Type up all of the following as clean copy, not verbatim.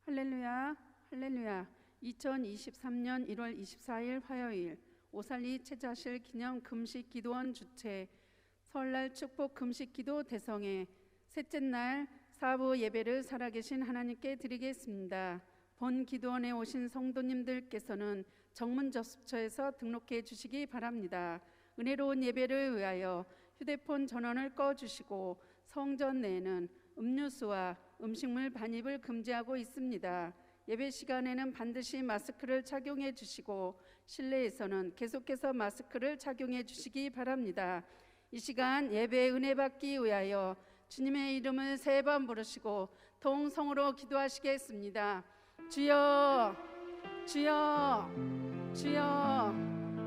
할렐루야, 할렐루야. 2023년 1월 24일 화요일 오살리 채자실 기념 금식 기도원 주최 설날 축복 금식 기도 대성회 셋째 날 사부 예배를 살아계신 하나님께 드리겠습니다. 본 기도원에 오신 성도님들께서는 정문 접수처에서 등록해 주시기 바랍니다. 은혜로운 예배를 위하여 휴대폰 전원을 꺼주시고 성전 내에는 음료수와 음식물 반입을 금지하고 있습니다. 예배 시간에는 반드시 마스크를 착용해 주시고 실내에서는 계속해서 마스크를 착용해 주시기 바랍니다. 이 시간 예배의 은혜 받기 위하여 주님의 이름을 3번 부르시고 동성으로 기도하시겠습니다. 주여, 주여, 주여.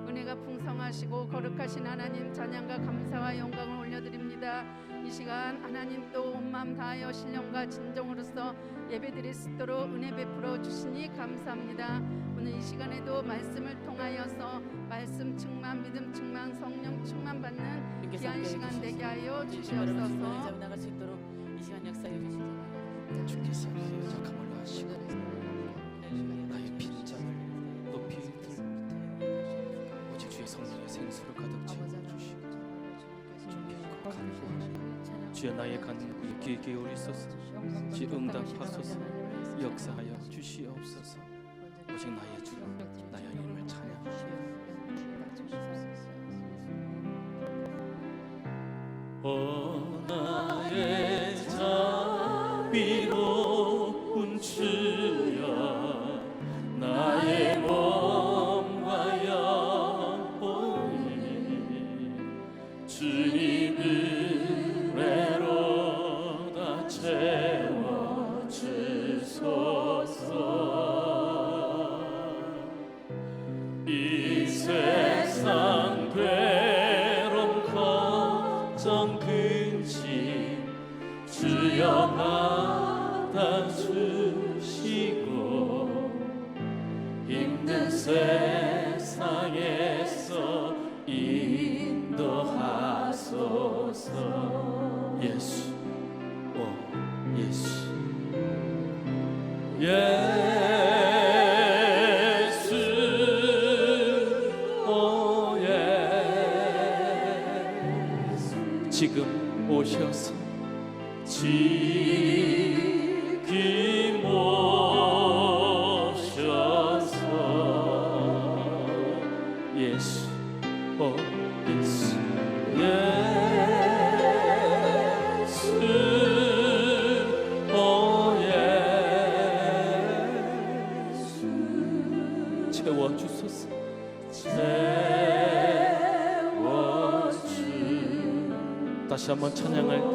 은혜가 풍성하시고 거룩하신 하나님, 찬양과 감사와 영광을 올려드립니다. 이 시간 하나님 또 온 마음 다하여 신령과 진정으로서 예배드릴 수 있도록 은혜 베풀어 주시니 감사합니다. 오늘 이 시간에도 말씀을 통하여서 말씀 충만, 믿음 충만, 성령 충만 받는 귀한 시간 되게 하여 주시옵소서. 나갈 수 있도록 이 시간 역사해 주시옵소서. 주께서 약함을 하시고 나의 빈잔을 높이 들고 오직 주의 성령의 생수를 가득 채워주시고 주여 나의 간구에 귀 기울이소서. 주여 응답하소서. 역사하여 주시옵소서. 오직 나의 주 나의 이름을 찬양하시옵소서. 나의 자비로운 주여, 나의 몸과 영혼이 주님을 외로 다 채워주소서. 이 세상 괴로움 걱정 근심 주여 받아주시고 힘든 세상에서 인도하소서. 예수, 오 예수, 예수, 오 예수. 지금 오셔서 지금 오셔서 예수, 오 예수, 예수, 오 예수. 채워주소서. 채워주. 다시 한번 찬양할 때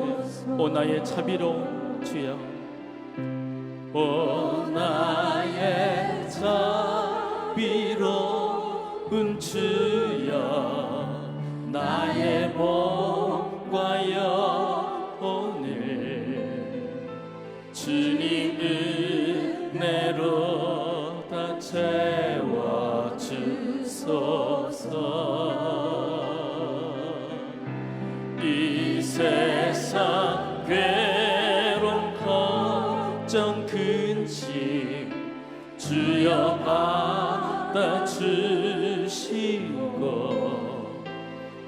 오 나의 자비로운 주여, 오 나의 자비로운 주여, 나의 몸과 영혼을 주님 은혜로 다 채워주소서. 이 세상 괴로움 걱정 근심 주여 받아주시고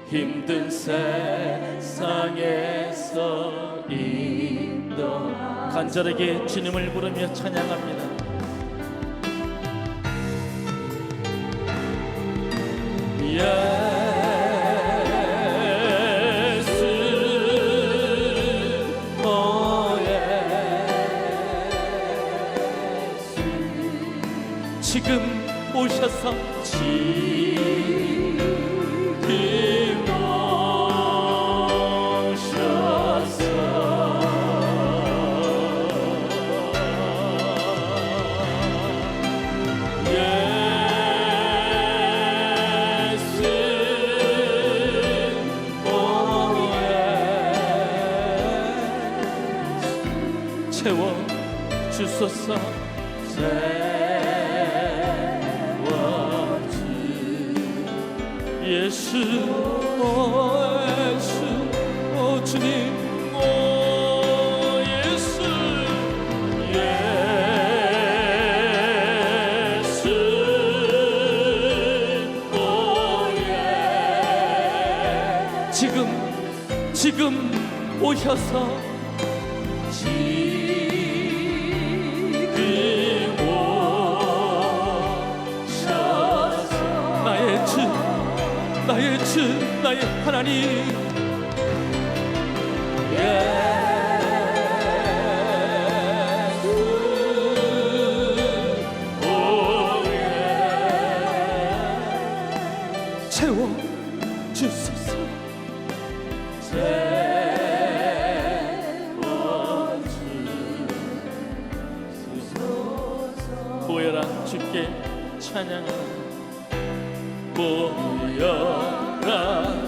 힘든 세상에서 인도. 간절하게 주님을 부르며 찬양합니다. 지금 오셔서 지금 오셔서 예수, 오 예수. 채워주소서. 예수, 오 예수, 오 주님, 오 예수, 예수. 지금 오셔서 나의 주 나의 하나님 채워 주소서 모여라 주께 찬양하라 모여라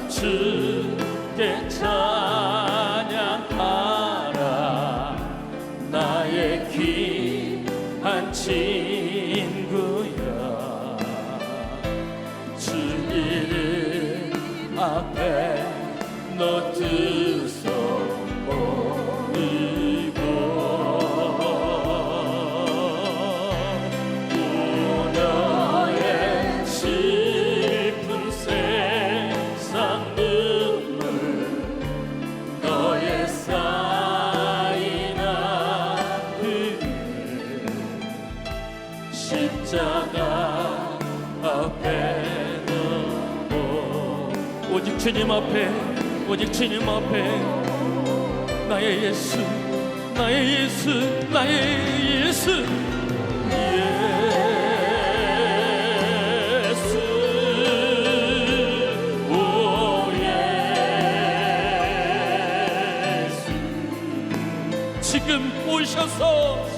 주께 찬양하라 나의 귀한 친구야 주 이름 앞에 너 두서 오직 주님 앞에 나의 예수 나의 예수 나의 예수 예수 오 예수 지금 오셔서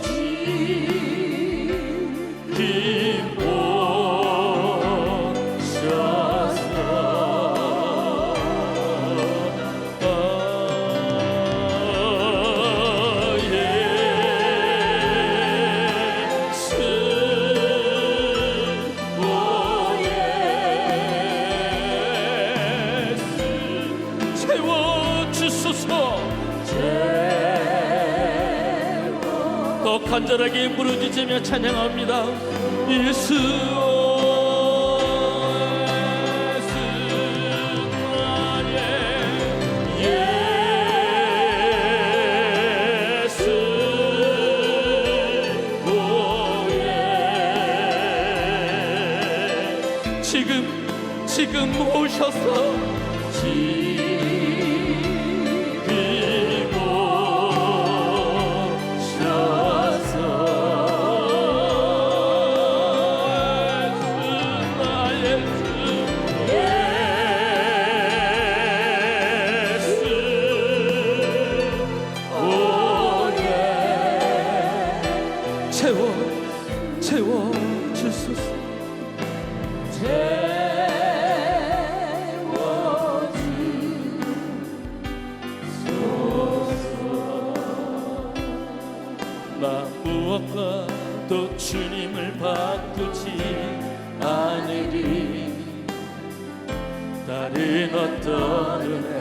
더 간절하게 부르짖으며 찬양합니다. 예수 지금 오셔서 채워 주소서 나 무엇과도 주님을 바꾸지 않으리 다른 어떤 은혜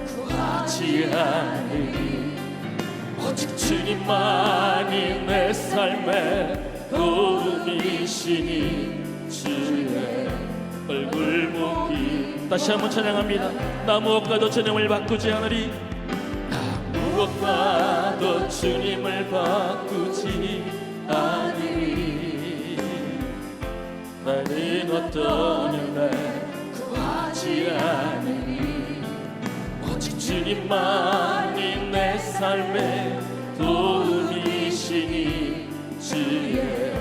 구하지 않으리 오직 주님만이 내 삶의 도움이시니 주의 얼굴 보기 다시 한번 찬양합니다. 나 무엇과도 주님을 바꾸지 않으리 나 무엇과도 주님을 바꾸지 않으리 다른 어떤 은혜 구하지 않으리 오직 주님만이 내 삶의 도움이시니 주의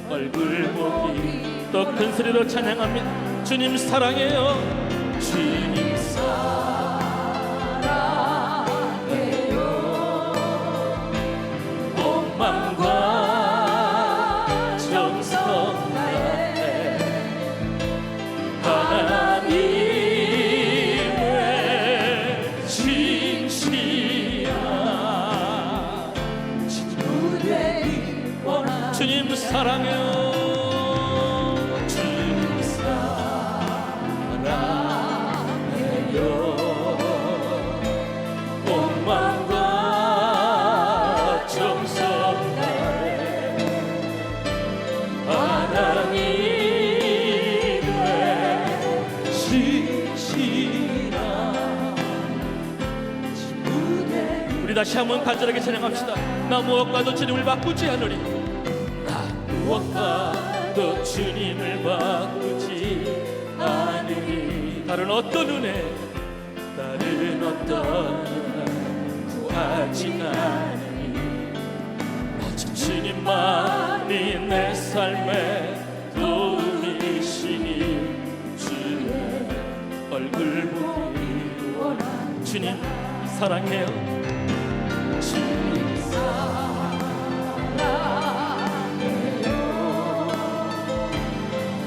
얼굴 보기 더 큰 소리로 찬양합니다. 주님 사랑해요 주님 사랑해요 온 맘과 정성 다해 하나님의 진실한 주님이 원하 주님 사랑해요 주님 사랑해요 온 맘과 정성 다해 하나님의 진실한 우리 다시 한번 간절하게 찬양합시다. 나 무엇과도 주님을 바꾸지 않으리. 나 무엇과도 주님을 바꾸지 않으리. 다른 어떤 은혜 구하지 않으리. 오직 주님만이 내 삶의 도움이시니 주의 얼굴 보기 원한 주님 사랑해요. 주님 사랑해요.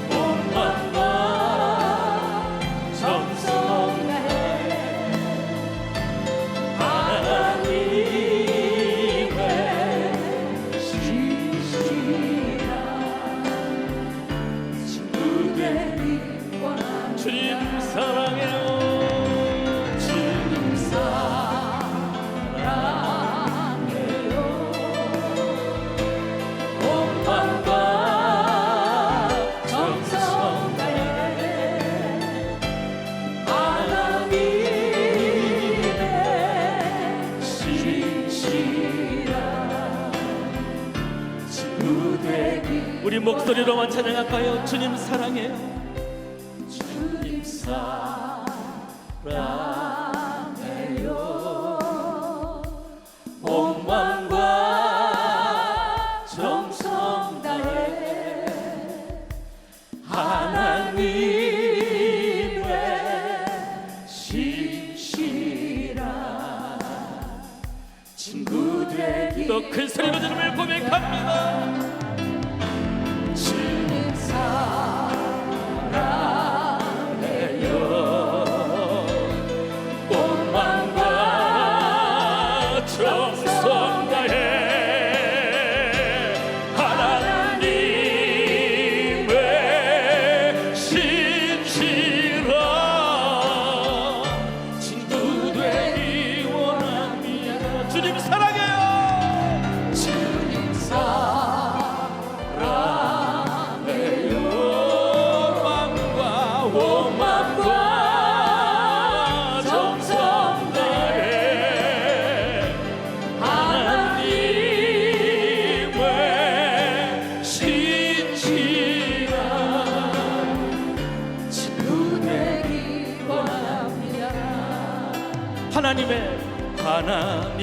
온 마음과 정성 다해 하나님의 신실한 친구 되기 원합니다. 주님 사랑해요. 우리 목소리로만 찬양할까요? 주님 사랑해요. 주님 사랑해요. 온 마음과 정성 다해 하나님의 신실한 친구 되기. 더 큰 소리로 주님을 고백합니다. 하나님의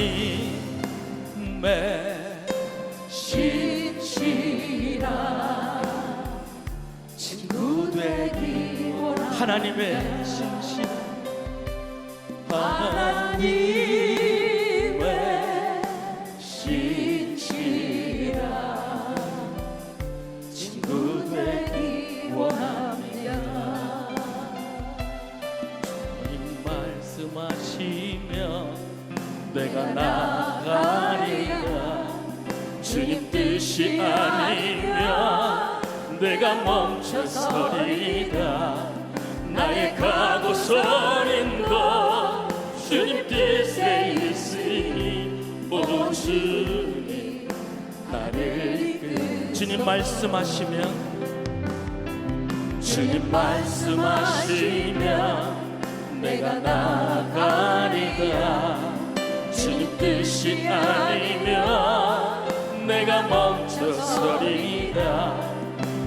신실한 친구 되기 원합니다. 하나님의 신실한 친구 되기 원합니다. 주님 말씀하시면 내가 나가리라. 주님 뜻이 아니면 내가 멈춰서리라. 나의 가고 서는 것 주님 뜻에 있으니 오 주님 나를 이끌. 주님 말씀하시면 내가 나가리라. 주님 뜻이 아니면 내가 멈춰서리라.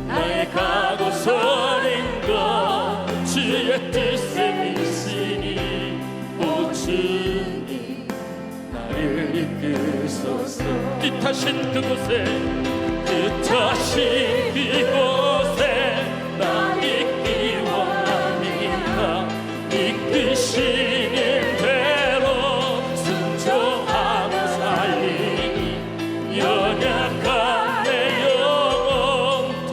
나의 가고 서는 것 주의 뜻에 있으니 오 주님 나를 이끄소서. 뜻하신 그곳에 나 있기 원합니다. 이끄시는 대로 순종하고 살리니 연약한 내 영혼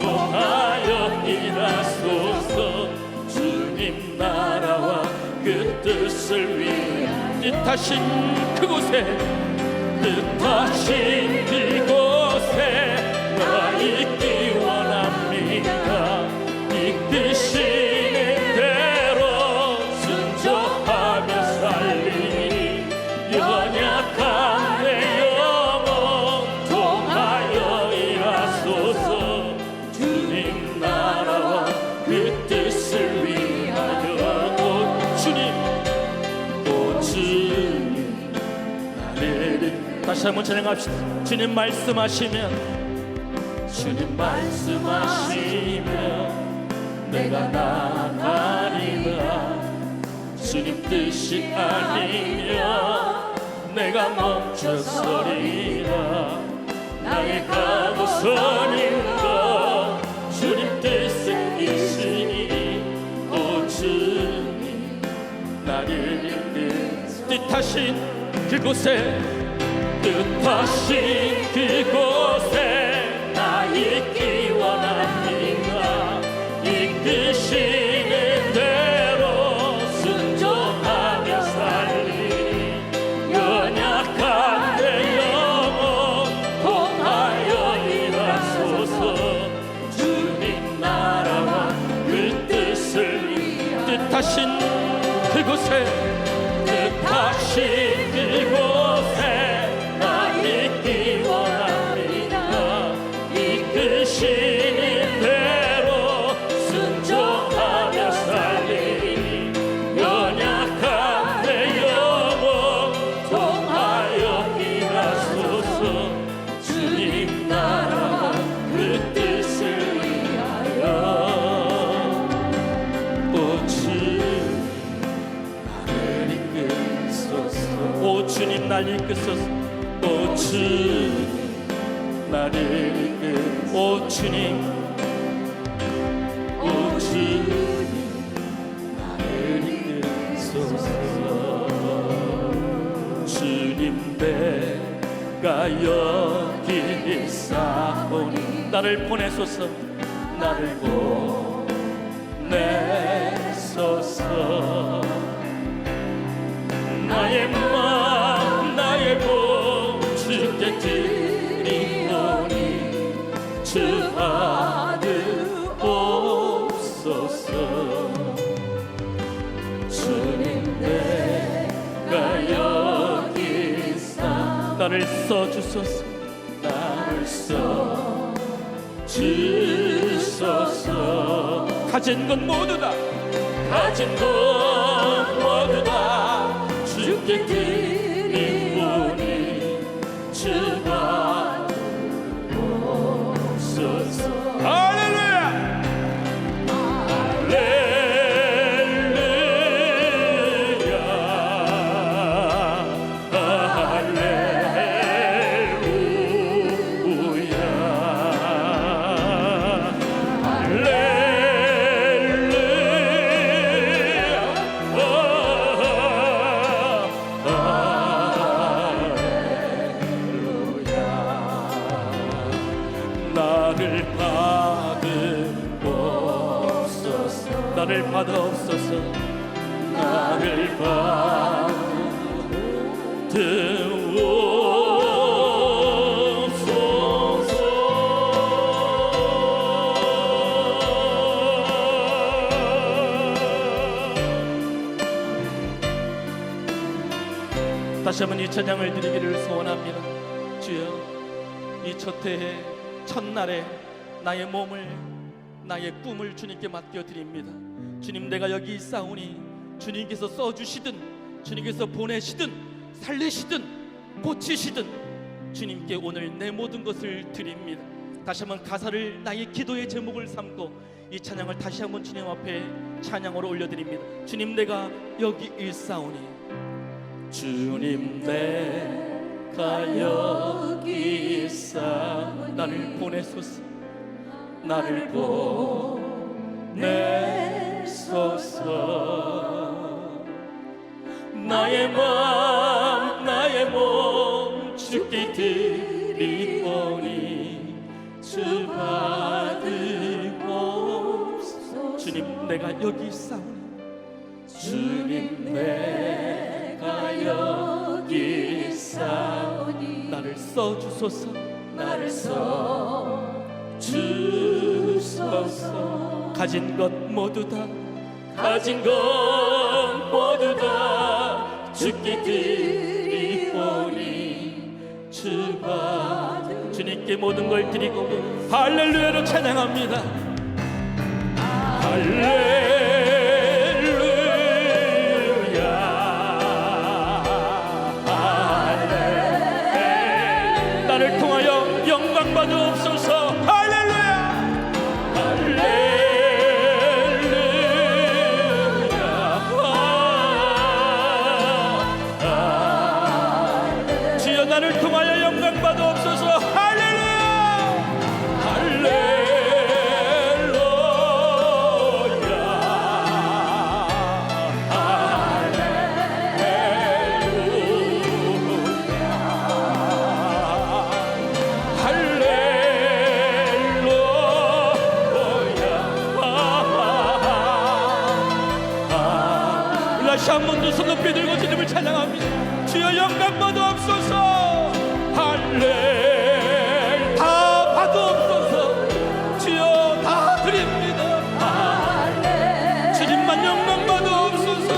통하여 일하소서. 주님 나라와 그 뜻을 위해 뜻하신 그곳에 나 있기 원합니다. 이끄시는 대로 순종하며 살리니 연약한 내 영혼 통하여 일하소서. 주님 나라와 그 뜻을 위하여 오 주님 나를 다시 한번 찬양합시다. 주님 말씀하시면 내가 나가리라. 주님 뜻이 아니면 내가 멈춰서리라. 나의 가고선인가 주님 뜻은 있으니 오 주님 나를 이끄는 뜻하신 그곳에 나 있기 원합니다. 이끄시는 대로 순종하며 살리. 연약한 내 영혼 통하여 일하소서. 주님 나라와 그 뜻을 뜻하신 그곳에 나 있기 원합니다. 이끄시는 대로 순종하며 살리니. 연약한 내 영혼 통하여 일하소서. 주님 나라와 그 뜻을 위하여. 오 주님 나를 이끄소서. 오 주님 날 이끄소서. 오 주님 나를 이끄소서. 오 주님 오 주님 나를 이끄소서. 주님 내가 여기 있사오니 나를 보내소서. 나를 보내소서. 나의 마음 나의 몸 주께 드리오니 주 받으옵소서. 주님 내가 여기 있사. 나를 써주소서. 나를 써주소서. 가진 것 모두 다 주께 드리오니 주 받으옵소서. 할렐루야 할렐루야 나를 받아옵소서. 나를 받아옵소서. 다시 한번 이 찬양을 드리기를 소원합니다. 주여 이 첫 해의 첫날에 나의 몸을 나의 꿈을 주님께 맡겨드립니다. 주님 내가 여기 있사오니 주님께서 써주시든 주님께서 보내시든 살리시든 고치시든 주님께 오늘 내 모든 것을 드립니다. 다시 한번 가사를 나의 기도의 제목을 삼고 이 찬양을 다시 한번 주님 앞에 찬양으로 올려드립니다. 주님 내가 여기 있사오니 주님 내가 여기 있사오니 나를 보내소서. 나를 보내소서. 나의 마음 나의 몸 주께 드리오니 주 받으옵소서. 주님 내가 여기 있사오니 주님 내가 여기 있사오니 나를 써주소서. 나를 써주소서. 가진 것 모두 다 주께 드리오니 주 받으. 주님께 모든 걸 드리고 할렐루야로 찬양합니다. 할렐루야 할렐루야 다시 한 번 더 손 높이 들고 주님을 찬양합니다. 주여 영광 받으옵소서. 할렐 다 받으옵소서. 주여 다 드립니다. 주님만 영광 받으옵소서.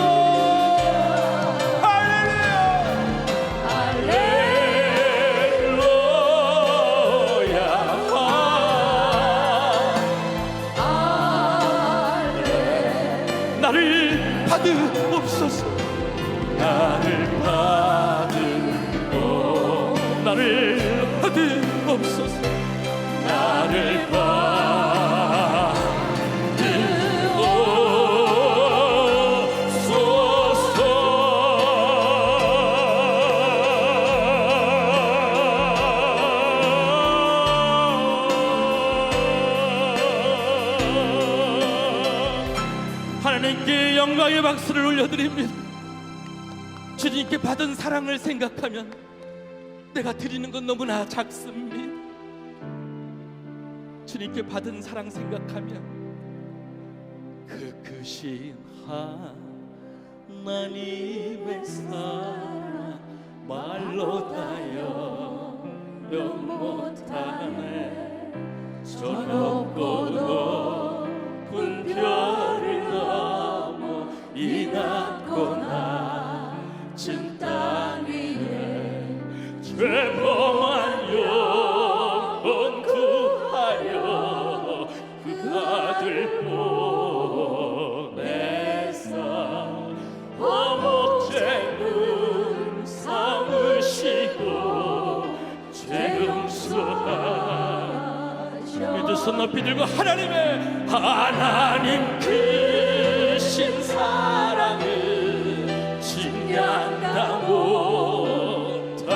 나를 받으옵소서. 나를 받으옵소서. 나를 하나님께 영광의 박수를 올려드립니다. 주님께 받은 사랑을 생각하면 내가 드리는 건 너무나 작습니다. 주님께 받은 사랑 생각하면 그 크신 하나님의 사랑 말로 다여 못하네. 저 높고 높은 별을 넘어 이 낮고 낮은 땅 위에 죄범한 영혼 구하여 그 아들 보내사 허목죄는 삼으시고 죄 용서하셔. 두 손 높이 들고 하나님 크신 사랑을 증량다 못하네.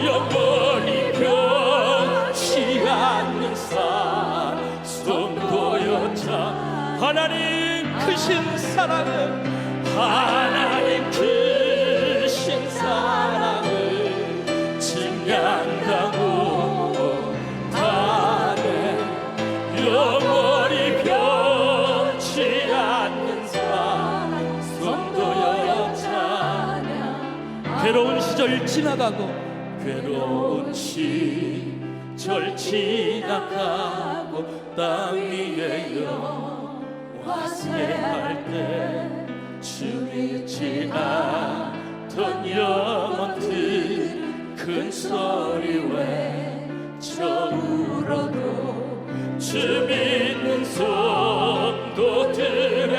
영원히 변치 않는 사랑 성도였자. 하나님 크신 사랑을 크신 사랑을 증량다 못하네. 영원히 변치 않는 사랑 성도였잖아. 괴로운 시절 지나가고 괴로운 시절 지나가고 땅 위에 영화세할 때 주 잊지 않던 영혼들 큰 소리 외쳐 울어도 주 믿는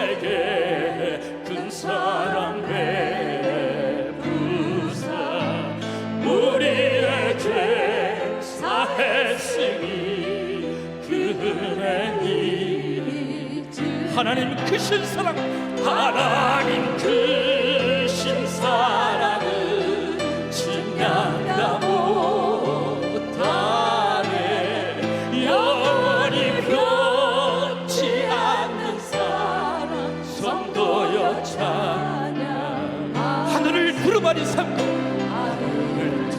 성도들에게 큰 사랑 베푸사 우리의 죄 사했으니 그 은혜니. 하나님 크신 사랑 하나님 크신 사랑을 증량다 못하네. 영원히 변치 않는 사랑 성도였잖아. 하늘을 두루마리 삼고 하늘을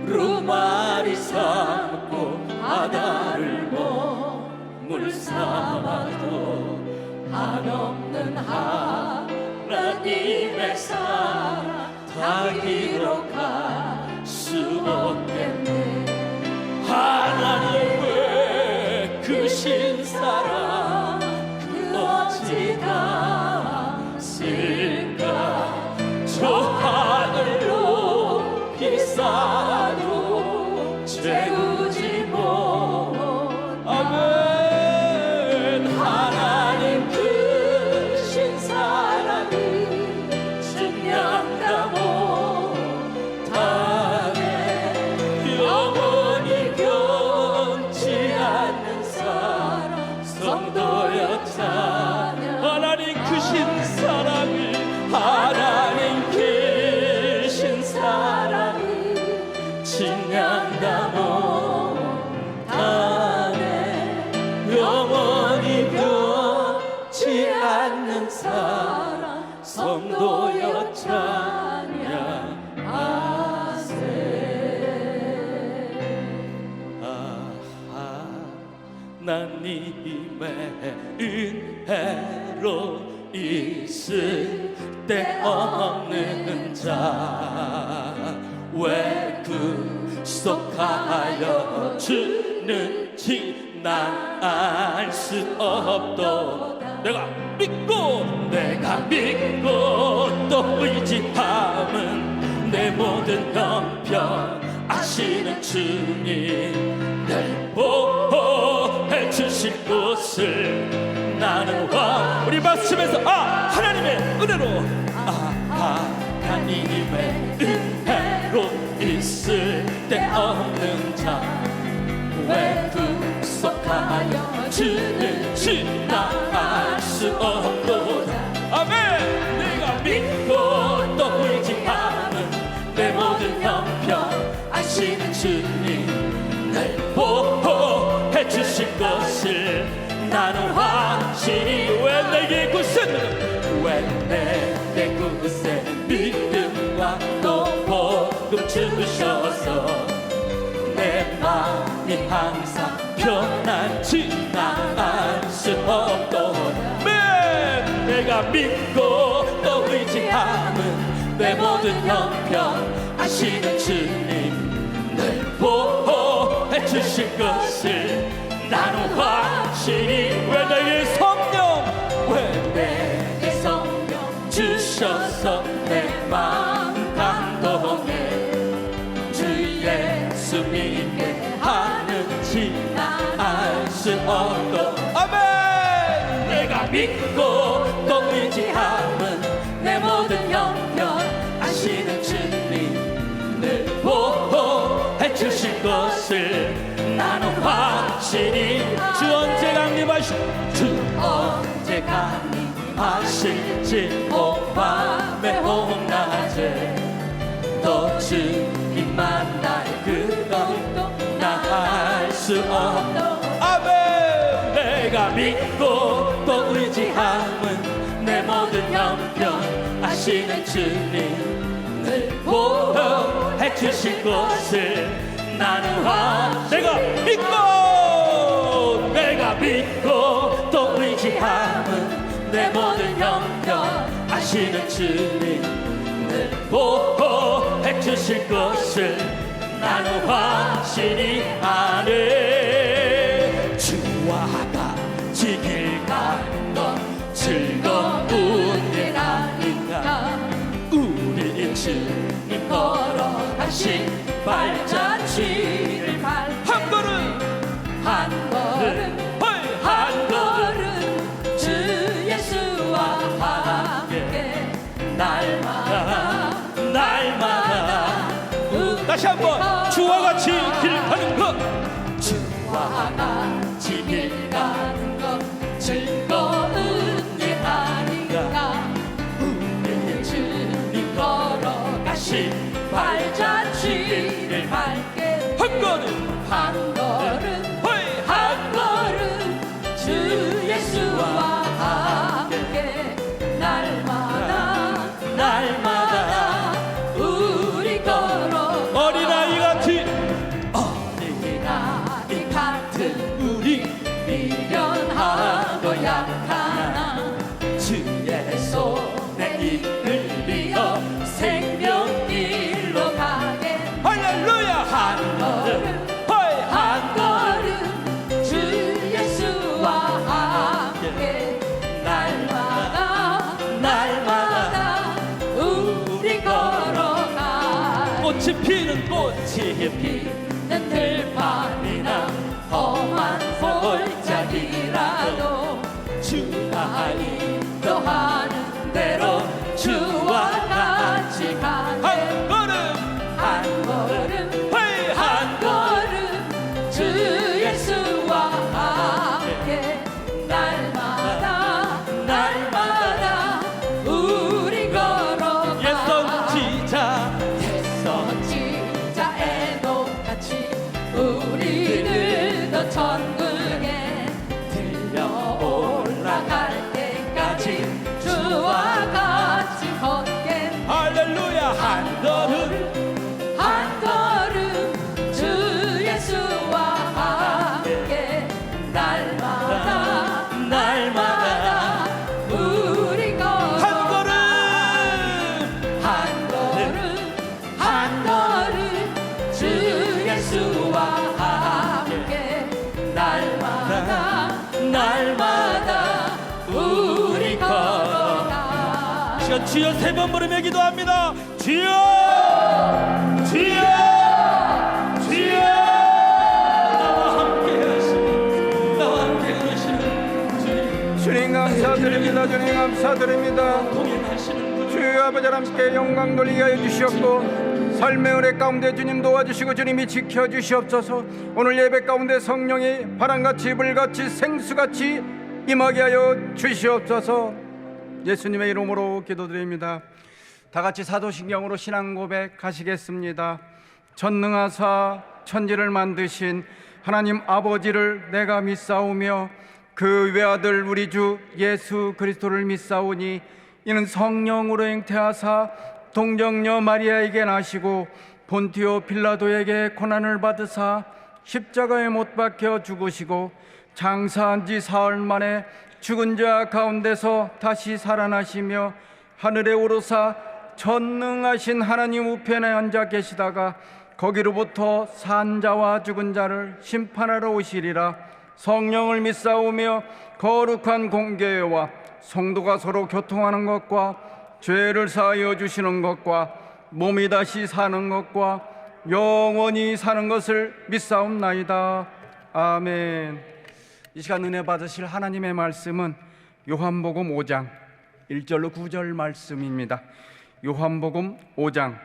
두루마리 삼고 바다를 물 삼아도 한없는 하나님의 사랑 다 기록할 수 없겠네. 하나님의 크신 사랑 그 어찌 닿을까. 저 하늘 높이 쌓아도 채우지 못하네. 하나님 크신 사랑을 증량다 못하네. 영원히 변치 않는 사랑 성도였잖아. 하나님 크신 사랑을 하나님 크신 사랑을 증량다 못하네. 영원히 변치 않는 사랑 성도였잖냐 하세. 하나님의 은혜로 있을 데 없는 자 왜 구속하여 주는지 난 알 수 없도다. 내가 믿고 또 의지함은 내 모든 형편 아시는 주님 날 보호해 주실 곳을 나는 와 우리 말씀에서 하나님의 은혜로 하나님의 은혜로 있을 데 없는 자 왜 구속하여 주는지 나 알 수 없도다. 아멘. 내가 믿고 또 의지하는 내 모든 형편 아시는 주님 날 보호해 주실 것을 나는 확실히 왜 내게 굳세 믿음과 또 복음 주셔서 내 마음이 항상 편안치 알 수 없도다. 내가 믿고 또 의지함은 내 모든 형편 아시는 주님 늘 보호해 주실 것을 나는 확실히 왜 내게 성령 주셔서 내 마음 감동해 주 예수 믿게 하는지 알 수 없도. 아멘. 내가 믿고 또 의지함은 내 모든 형편 아시는 주님 늘 보호해 주실 것을 나는 확실히 주 언제 강림하실지 밤에 홍낮에 또 주님 만날 그것도 나 알 수 없도. 아멘. 내가 믿고 또 의지함은 내 모든 형편 아시는 주님 늘 보호해 주실 것을 나는 내가 믿고 또 의지함은 내 모든 형편 아시는 주님 늘 보호해 주실 것을 나는 확실히 아네. 주와 같이 길 가는 건 즐거운 일 아닌가. 우리 주님 걸어가신 발자취를 한 걸음 주 예수와 함께 날마다 다시 한번 주와 같이 길 가는 것 즐거운 일 아닌가. 우리 주님 걸어가신 발자취를 밟게 한 걸음 주 예수와 함께 날마다 우리 걸어 어린아이 같은 우리 미련하고 약하나 주의 손에 이끌리어 생명길로 가게. 할렐루야. 한 걸음 주 예수와 함께 날마다 우리 걸어가. 꽃이 피는 들판이나 험한 골짜기라도 주가 인도하는 대로 주와 같이 가네. 한 걸음 주 예수와 함께 날마다 우리 걸어가. 옛선지자의 똑같이 우리들도 천국에 들려 올라갈 때까지 주와 같이 걷게. 할렐루야. 한 걸음 주 예수와 함께 날마다 시간 주여 세 번 부르며 기도합니다. 주여, 주여, 주여. 나와 함께 하시는, 나와 함께 하시는 주님, 주님 감사드립니다. 주님 감사드립니다. 동행하시는 주여 아버지 하나님께 영광 돌리게 하여 주시옵고 삶의 은혜 가운데 주님 도와주시고 주님이 지켜주시옵소서. 오늘 예배 가운데 성령이 바람같이 불같이 생수같이 임하게 하여 주시옵소서. 예수님의 이름으로 기도드립니다. 다같이 사도신경으로 신앙 고백하시겠습니다. 전능하사 천지를 만드신 하나님 아버지를 내가 믿사오며 그 외아들 우리 주 예수 그리스도를 믿사오니 이는 성령으로 잉태하사 동정녀 마리아에게 나시고 본티오 빌라도에게 고난을 받으사 십자가에 못 박혀 죽으시고 장사한 지 사흘 만에 죽은 자 가운데서 다시 살아나시며 하늘에 오르사 전능하신 하나님 우편에 앉아 계시다가 거기로부터 산 자와 죽은 자를 심판하러 오시리라. 성령을 믿사오며 거룩한 공교회와 성도가 서로 교통하는 것과 죄를 사하여 주시는 것과 몸이 다시 사는 것과 영원히 사는 것을 믿사옵나이다. 아멘. 이 시간 은혜 받으실 하나님의 말씀은 요한복음 5장 1절로 9절 말씀입니다. 요한복음 5장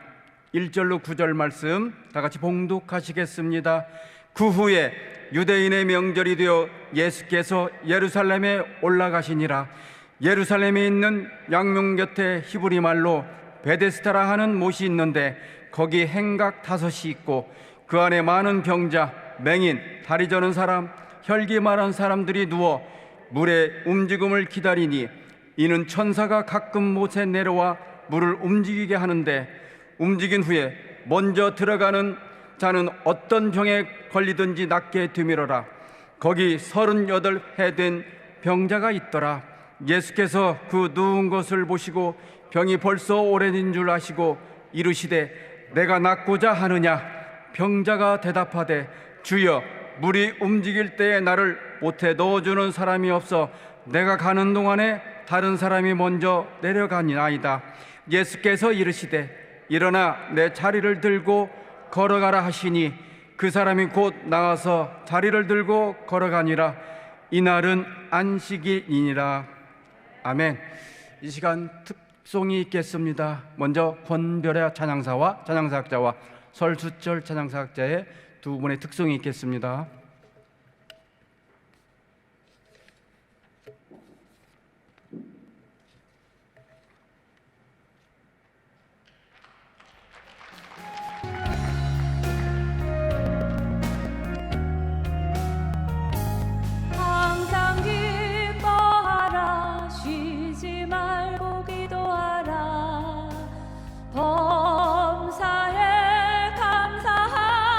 1절로 9절 말씀 다 같이 봉독하시겠습니다. 그 후에 유대인의 명절이 되어 예수께서 예루살렘에 올라가시니라. 예루살렘에 있는 양문 곁에 히브리 말로 베데스다라 하는 못이 있는데 거기 행각 5이 있고 그 안에 많은 병자, 맹인, 다리 저는 사람, 혈기 마른 사람들이 누워 물의 움직임을 기다리니 이는 천사가 가끔 못에 내려와 물을 움직이게 하는데 움직인 후에 먼저 들어가는 자는 어떤 병에 걸리든지 낫게 되밀어라. 거기 38해 된 병자가 있더라. 예수께서 그 누운 것을 보시고 병이 벌써 오래된 줄 아시고 이르시되 내가 낫고자 하느냐. 병자가 대답하되 주여 물이 움직일 때에 나를 못에 넣어주는 사람이 없어 내가 가는 동안에 다른 사람이 먼저 내려가니이다. 예수께서 이르시되 일어나 내 자리를 들고 걸어가라 하시니 그 사람이 곧 나와서 자리를 들고 걸어가니라. 이날은 안식일이니라. 아멘. 이 시간 특송이 있겠습니다. 먼저 권별의 찬양사와 찬양사학자와 설수철 찬양사학자의 두 분의 특송이 있겠습니다. 항상 기뻐하라 쉬지 말고 기도하라 범사에 감사하라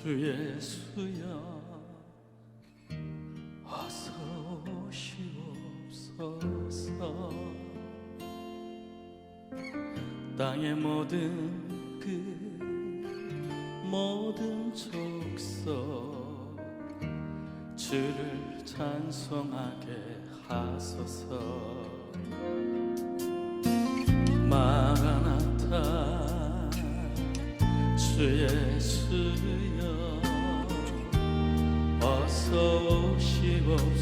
주 예수여 어서 오시옵소서. 땅의 모든 모든 족속 주를 찬송하게 하소서. 마라나타 주 예수여 어서 오시옵소서.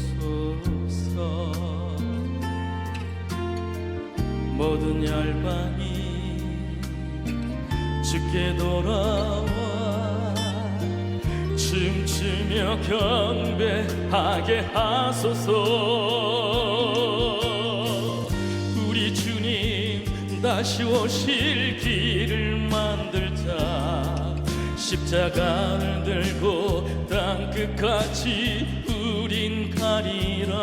모든 열방이 주께 돌아와 춤추며 경배하게 하소서. 우리 주님 다시 오실 길을 만들자. 십자가를 들고 땅 끝까지 우린 가리라.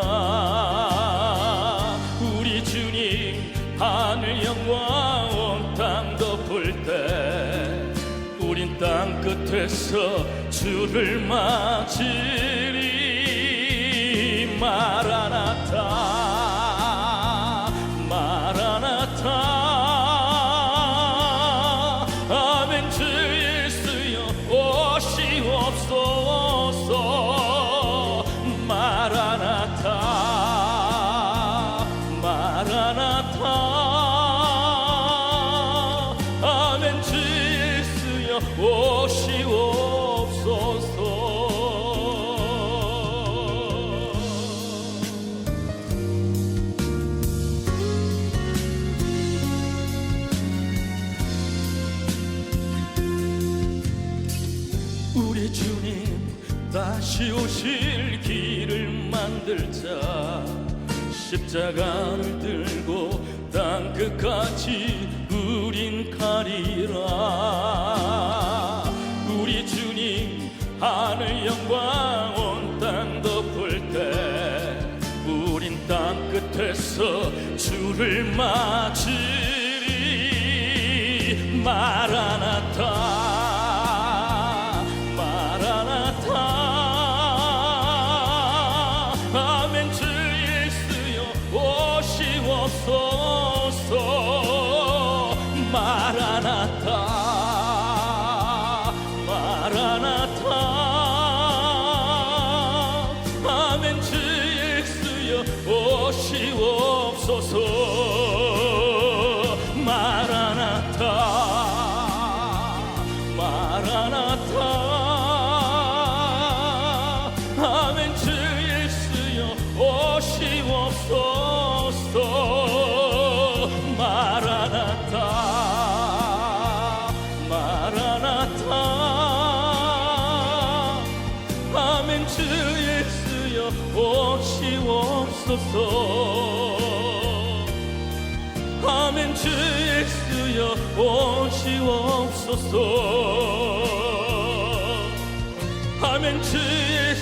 우리 주님 하늘 영광 온 땅 덮을 때 우린 땅 끝에서 주를 맞으리. 마라나타 마라나타 아멘. 주 예수여 오시옵소서. 마라나타 마라나타 아멘. 주 예수여 오시옵소서. 우리 주님 다시 오실 길을 만들자. 십자가를 들고 땅 끝까지 우린 가리라. 우리 주님 하늘 영광 온 땅 덮을 때 우린 땅 끝에서 주를 맞으리. 마라나타 마라나타 아멘. 주 예수여 오시옵소서. 마라나타 마라나타 아멘. 주 예수여 오시옵소서. 마라나타 마라나타 아멘. 주 예수여 오시옵소서. 마라나타 마라나타 아멘. 주 예수여 오시옵소서. 아멘. 주 예수여 오시옵소서. 아멘. 주 예수여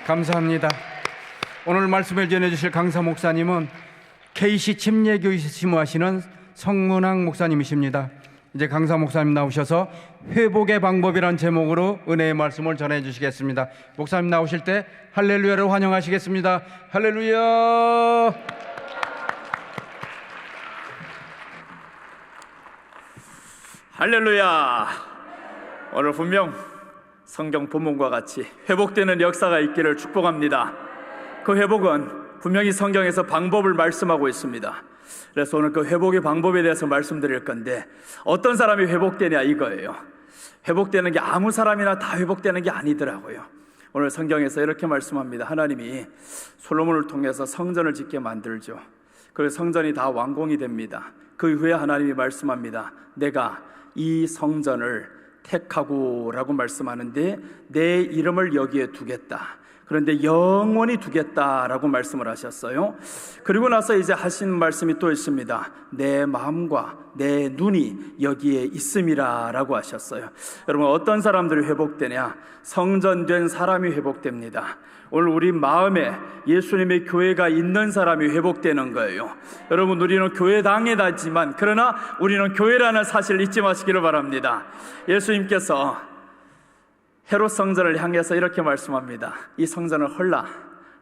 감사합니다. 오늘 말씀을 전해주실 강사 목사님은 KC 침례교회에서 심호하시는 성문학 목사님이십니다. 이제 강사 목사님 나오셔서 회복의 방법이란 제목으로 은혜의 말씀을 전해주시겠습니다. 목사님 나오실 때 할렐루야를 환영하시겠습니다. 할렐루야. 할렐루야. 오늘 분명 성경 본문과 같이 회복되는 역사가 있기를 축복합니다. 그 회복은 분명히 성경에서 방법을 말씀하고 있습니다. 그래서 오늘 그 회복의 방법에 대해서 말씀드릴 건데, 어떤 사람이 회복되냐 이거예요. 회복되는 게 아무 사람이나 다 회복되는 게 아니더라고요. 오늘 성경에서 이렇게 말씀합니다. 하나님이 솔로몬을 통해서 성전을 짓게 만들죠. 그래서 성전이 다 완공이 됩니다. 그 후에 하나님이 말씀합니다. 내가 이 성전을 택하고 라고 말씀하는데 내 이름을 여기에 두겠다. 그런데 영원히 두겠다라고 말씀을 하셨어요. 그리고 나서 이제 하신 말씀이 또 있습니다. 내 마음과 내 눈이 여기에 있음이라 라고 하셨어요. 여러분, 어떤 사람들이 회복되냐? 성전된 사람이 회복됩니다. 오늘 우리 마음에 예수님의 교회가 있는 사람이 회복되는 거예요. 여러분, 우리는 교회당에 다니지만 그러나 우리는 교회라는 사실을 잊지 마시기를 바랍니다. 예수님께서 헤롯 성전을 향해서 이렇게 말씀합니다. 이 성전을 헐라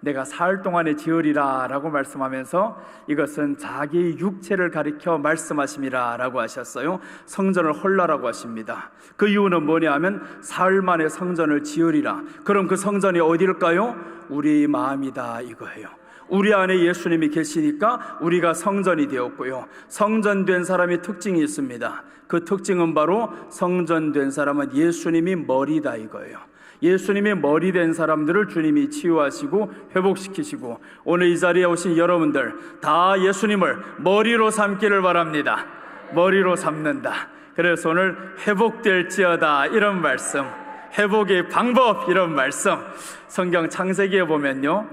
내가 사흘 동안에 지으리라 라고 말씀하면서 이것은 자기 육체를 가리켜 말씀하심이라 라고 하셨어요. 성전을 헐라라고 하십니다. 그 이유는 뭐냐 하면 사흘 만에 성전을 지으리라. 그럼 그 성전이 어디일까요? 우리 마음이다 이거예요. 우리 안에 예수님이 계시니까 우리가 성전이 되었고요. 성전된 사람의 특징이 있습니다. 그 특징은 바로 성전된 사람은 예수님이 머리다 이거예요. 예수님의 머리 된 사람들을 주님이 치유하시고 회복시키시고, 오늘 이 자리에 오신 여러분들 다 예수님을 머리로 삼기를 바랍니다. 머리로 삼는다. 그래서 오늘 회복될지어다 이런 말씀, 회복의 방법 이런 말씀, 성경 창세기에 보면요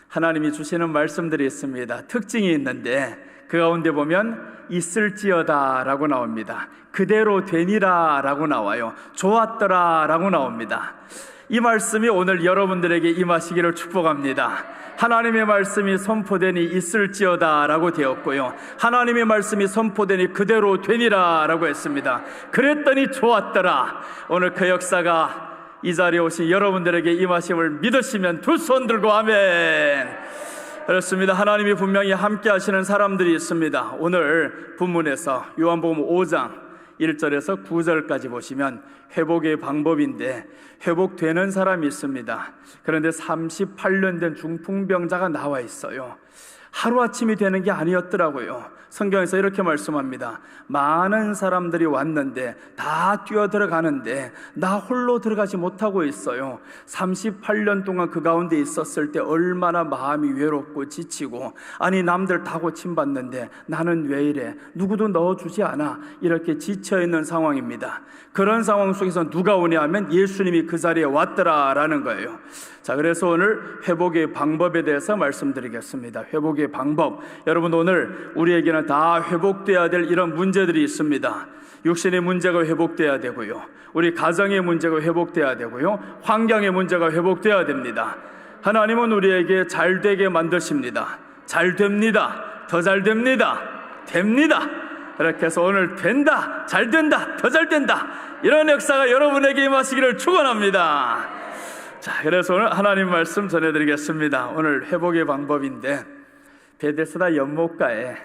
하나님이 주시는 말씀들이 있습니다. 특징이 있는데 그 가운데 보면 있을지어다 라고 나옵니다. 그대로 되니라 라고 나와요. 좋았더라 라고 나옵니다. 이 말씀이 오늘 여러분들에게 임하시기를 축복합니다. 하나님의 말씀이 선포되니 있을지어다 라고 되었고요, 하나님의 말씀이 선포되니 그대로 되니라 라고 했습니다. 그랬더니 좋았더라. 오늘 그 역사가 이 자리에 오신 여러분들에게 임하심을 믿으시면 두 손 들고 아멘. 그렇습니다. 하나님이 분명히 함께 하시는 사람들이 있습니다. 오늘 본문에서 요한복음 5장 1절에서 9절까지 보시면 회복의 방법인데 회복되는 사람이 있습니다. 그런데 38년 된 중풍병자가 나와 있어요. 하루아침이 되는 게 아니었더라고요. 성경에서 이렇게 말씀합니다. 많은 사람들이 왔는데 다 뛰어들어가는데 나 홀로 들어가지 못하고 있어요. 38년 동안 그 가운데 있었을 때 얼마나 마음이 외롭고 지치고, 아니 남들 다 고침받는데 나는 왜 이래, 누구도 넣어주지 않아, 이렇게 지쳐있는 상황입니다. 그런 상황 속에서 누가 오냐 하면 예수님이 그 자리에 왔더라라는 거예요. 자, 그래서 오늘 회복의 방법에 대해서 말씀드리겠습니다. 회복의 방법, 여러분 오늘 우리에게는 다 회복돼야 될 이런 문제들이 있습니다. 육신의 문제가 회복돼야 되고요, 우리 가정의 문제가 회복돼야 되고요, 환경의 문제가 회복돼야 됩니다. 하나님은 우리에게 잘 되게 만드십니다. 잘 됩니다. 더 잘 됩니다. 됩니다. 그렇게 해서 오늘 된다, 잘 된다, 더 잘 된다, 이런 역사가 여러분에게 임하시기를 축원합니다. 자, 그래서 오늘 하나님 말씀 전해드리겠습니다. 오늘 회복의 방법인데, 베데스다 연못가에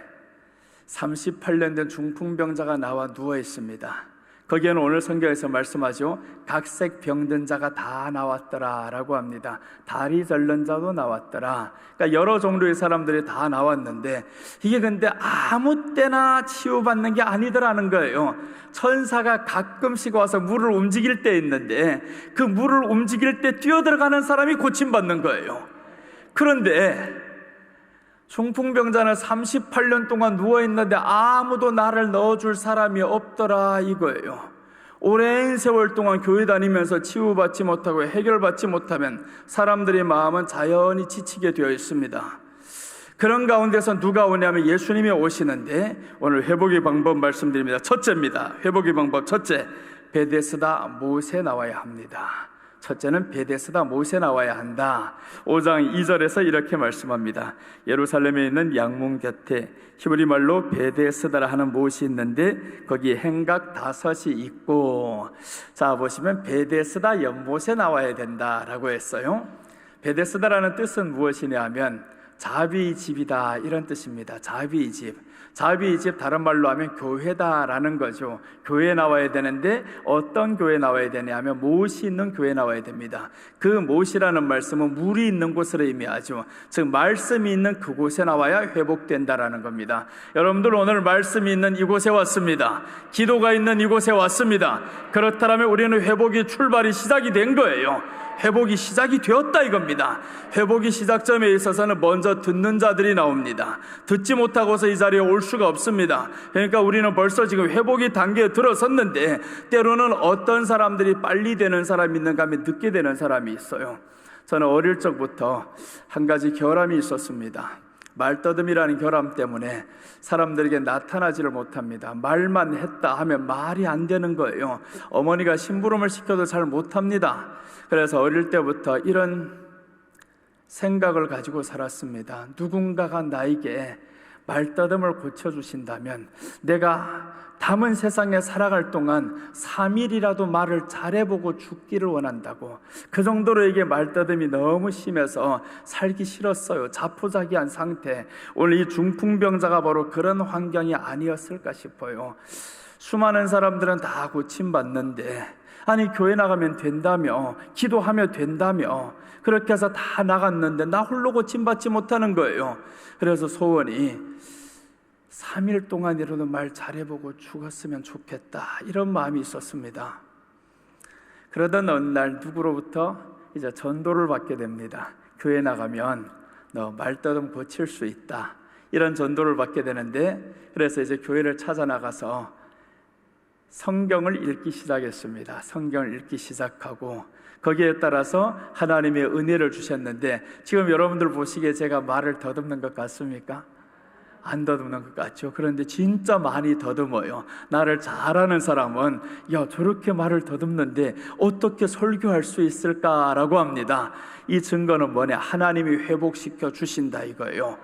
38년 된 중풍병자가 나와 누워 있습니다. 거기에는 오늘 성경에서 말씀하죠, 각색 병든 자가 다 나왔더라 라고 합니다. 다리 절른 자도 나왔더라. 그러니까 여러 종류의 사람들이 다 나왔는데, 이게 근데 아무 때나 치유받는 게 아니더라는 거예요. 천사가 가끔씩 와서 물을 움직일 때 있는데, 그 물을 움직일 때 뛰어들어가는 사람이 고침받는 거예요. 그런데 중풍병자는 38년 동안 누워있는데 아무도 나를 넣어줄 사람이 없더라 이거예요. 오랜 세월 동안 교회 다니면서 치유받지 못하고 해결받지 못하면 사람들의 마음은 자연히 지치게 되어 있습니다. 그런 가운데서 누가 오냐면 예수님이 오시는데, 오늘 회복의 방법 말씀드립니다. 첫째입니다. 회복의 방법 첫째, 베데스다 못에 나와야 합니다. 첫째는 베데스다 못에 나와야 한다. 5장 2절에서 이렇게 말씀합니다. 예루살렘에 있는 양문 곁에 히브리 말로 베데스다라 하는 못이 있는데 거기에 행각 5이 있고, 자 보시면 베데스다 연못에 나와야 된다라고 했어요. 베데스다라는 뜻은 무엇이냐 하면 자비의 집이다 이런 뜻입니다. 자비의 집. 자비의 집, 다른 말로 하면 교회다라는 거죠. 교회에 나와야 되는데 어떤 교회에 나와야 되냐 하면 못이 있는 교회에 나와야 됩니다. 그 못이라는 말씀은 물이 있는 곳을 의미하죠. 즉 말씀이 있는 그곳에 나와야 회복된다라는 겁니다. 여러분들 오늘 말씀이 있는 이곳에 왔습니다. 기도가 있는 이곳에 왔습니다. 그렇다면 우리는 회복의 출발이 시작이 된 거예요. 회복이 시작이 되었다 이겁니다. 회복이 시작점에 있어서는 먼저 듣는 자들이 나옵니다. 듣지 못하고서 이 자리에 올 수가 없습니다. 그러니까 우리는 벌써 지금 회복의 단계에 들어섰는데, 때로는 어떤 사람들이 빨리 되는 사람이 있는가 하면 늦게 되는 사람이 있어요. 저는 어릴 적부터 한 가지 결함이 있었습니다. 말더듬이라는 결함 때문에 사람들에게 나타나지를 못합니다. 말만 했다 하면 말이 안 되는 거예요. 어머니가 심부름을 시켜도 잘 못합니다. 그래서 어릴 때부터 이런 생각을 가지고 살았습니다. 누군가가 나에게 말더듬을 고쳐주신다면 내가 남은 세상에 살아갈 동안 3일이라도 말을 잘해보고 죽기를 원한다고. 그 정도로 이게 말더듬이 너무 심해서 살기 싫었어요. 자포자기한 상태. 오늘 이 중풍병자가 바로 그런 환경이 아니었을까 싶어요. 수많은 사람들은 다 고침받는데, 아니 교회 나가면 된다며, 기도하면 된다며, 그렇게 해서 다 나갔는데 나 홀로 고침받지 못하는 거예요. 그래서 소원이 3일 동안이라도 말 잘해보고 죽었으면 좋겠다, 이런 마음이 있었습니다. 그러던 어느 날 누구로부터 이제 전도를 받게 됩니다. 교회 나가면 너 말더듬 고칠 수 있다, 이런 전도를 받게 되는데, 그래서 이제 교회를 찾아 나가서 성경을 읽기 시작했습니다. 성경을 읽기 시작하고 거기에 따라서 하나님의 은혜를 주셨는데, 지금 여러분들 보시기에 제가 말을 더듬는 것 같습니까? 안 더듬는 것 같죠? 그런데 진짜 많이 더듬어요. 나를 잘 아는 사람은 야, 저렇게 말을 더듬는데 어떻게 설교할 수 있을까라고 합니다. 이 증거는 뭐냐? 하나님이 회복시켜 주신다 이거예요.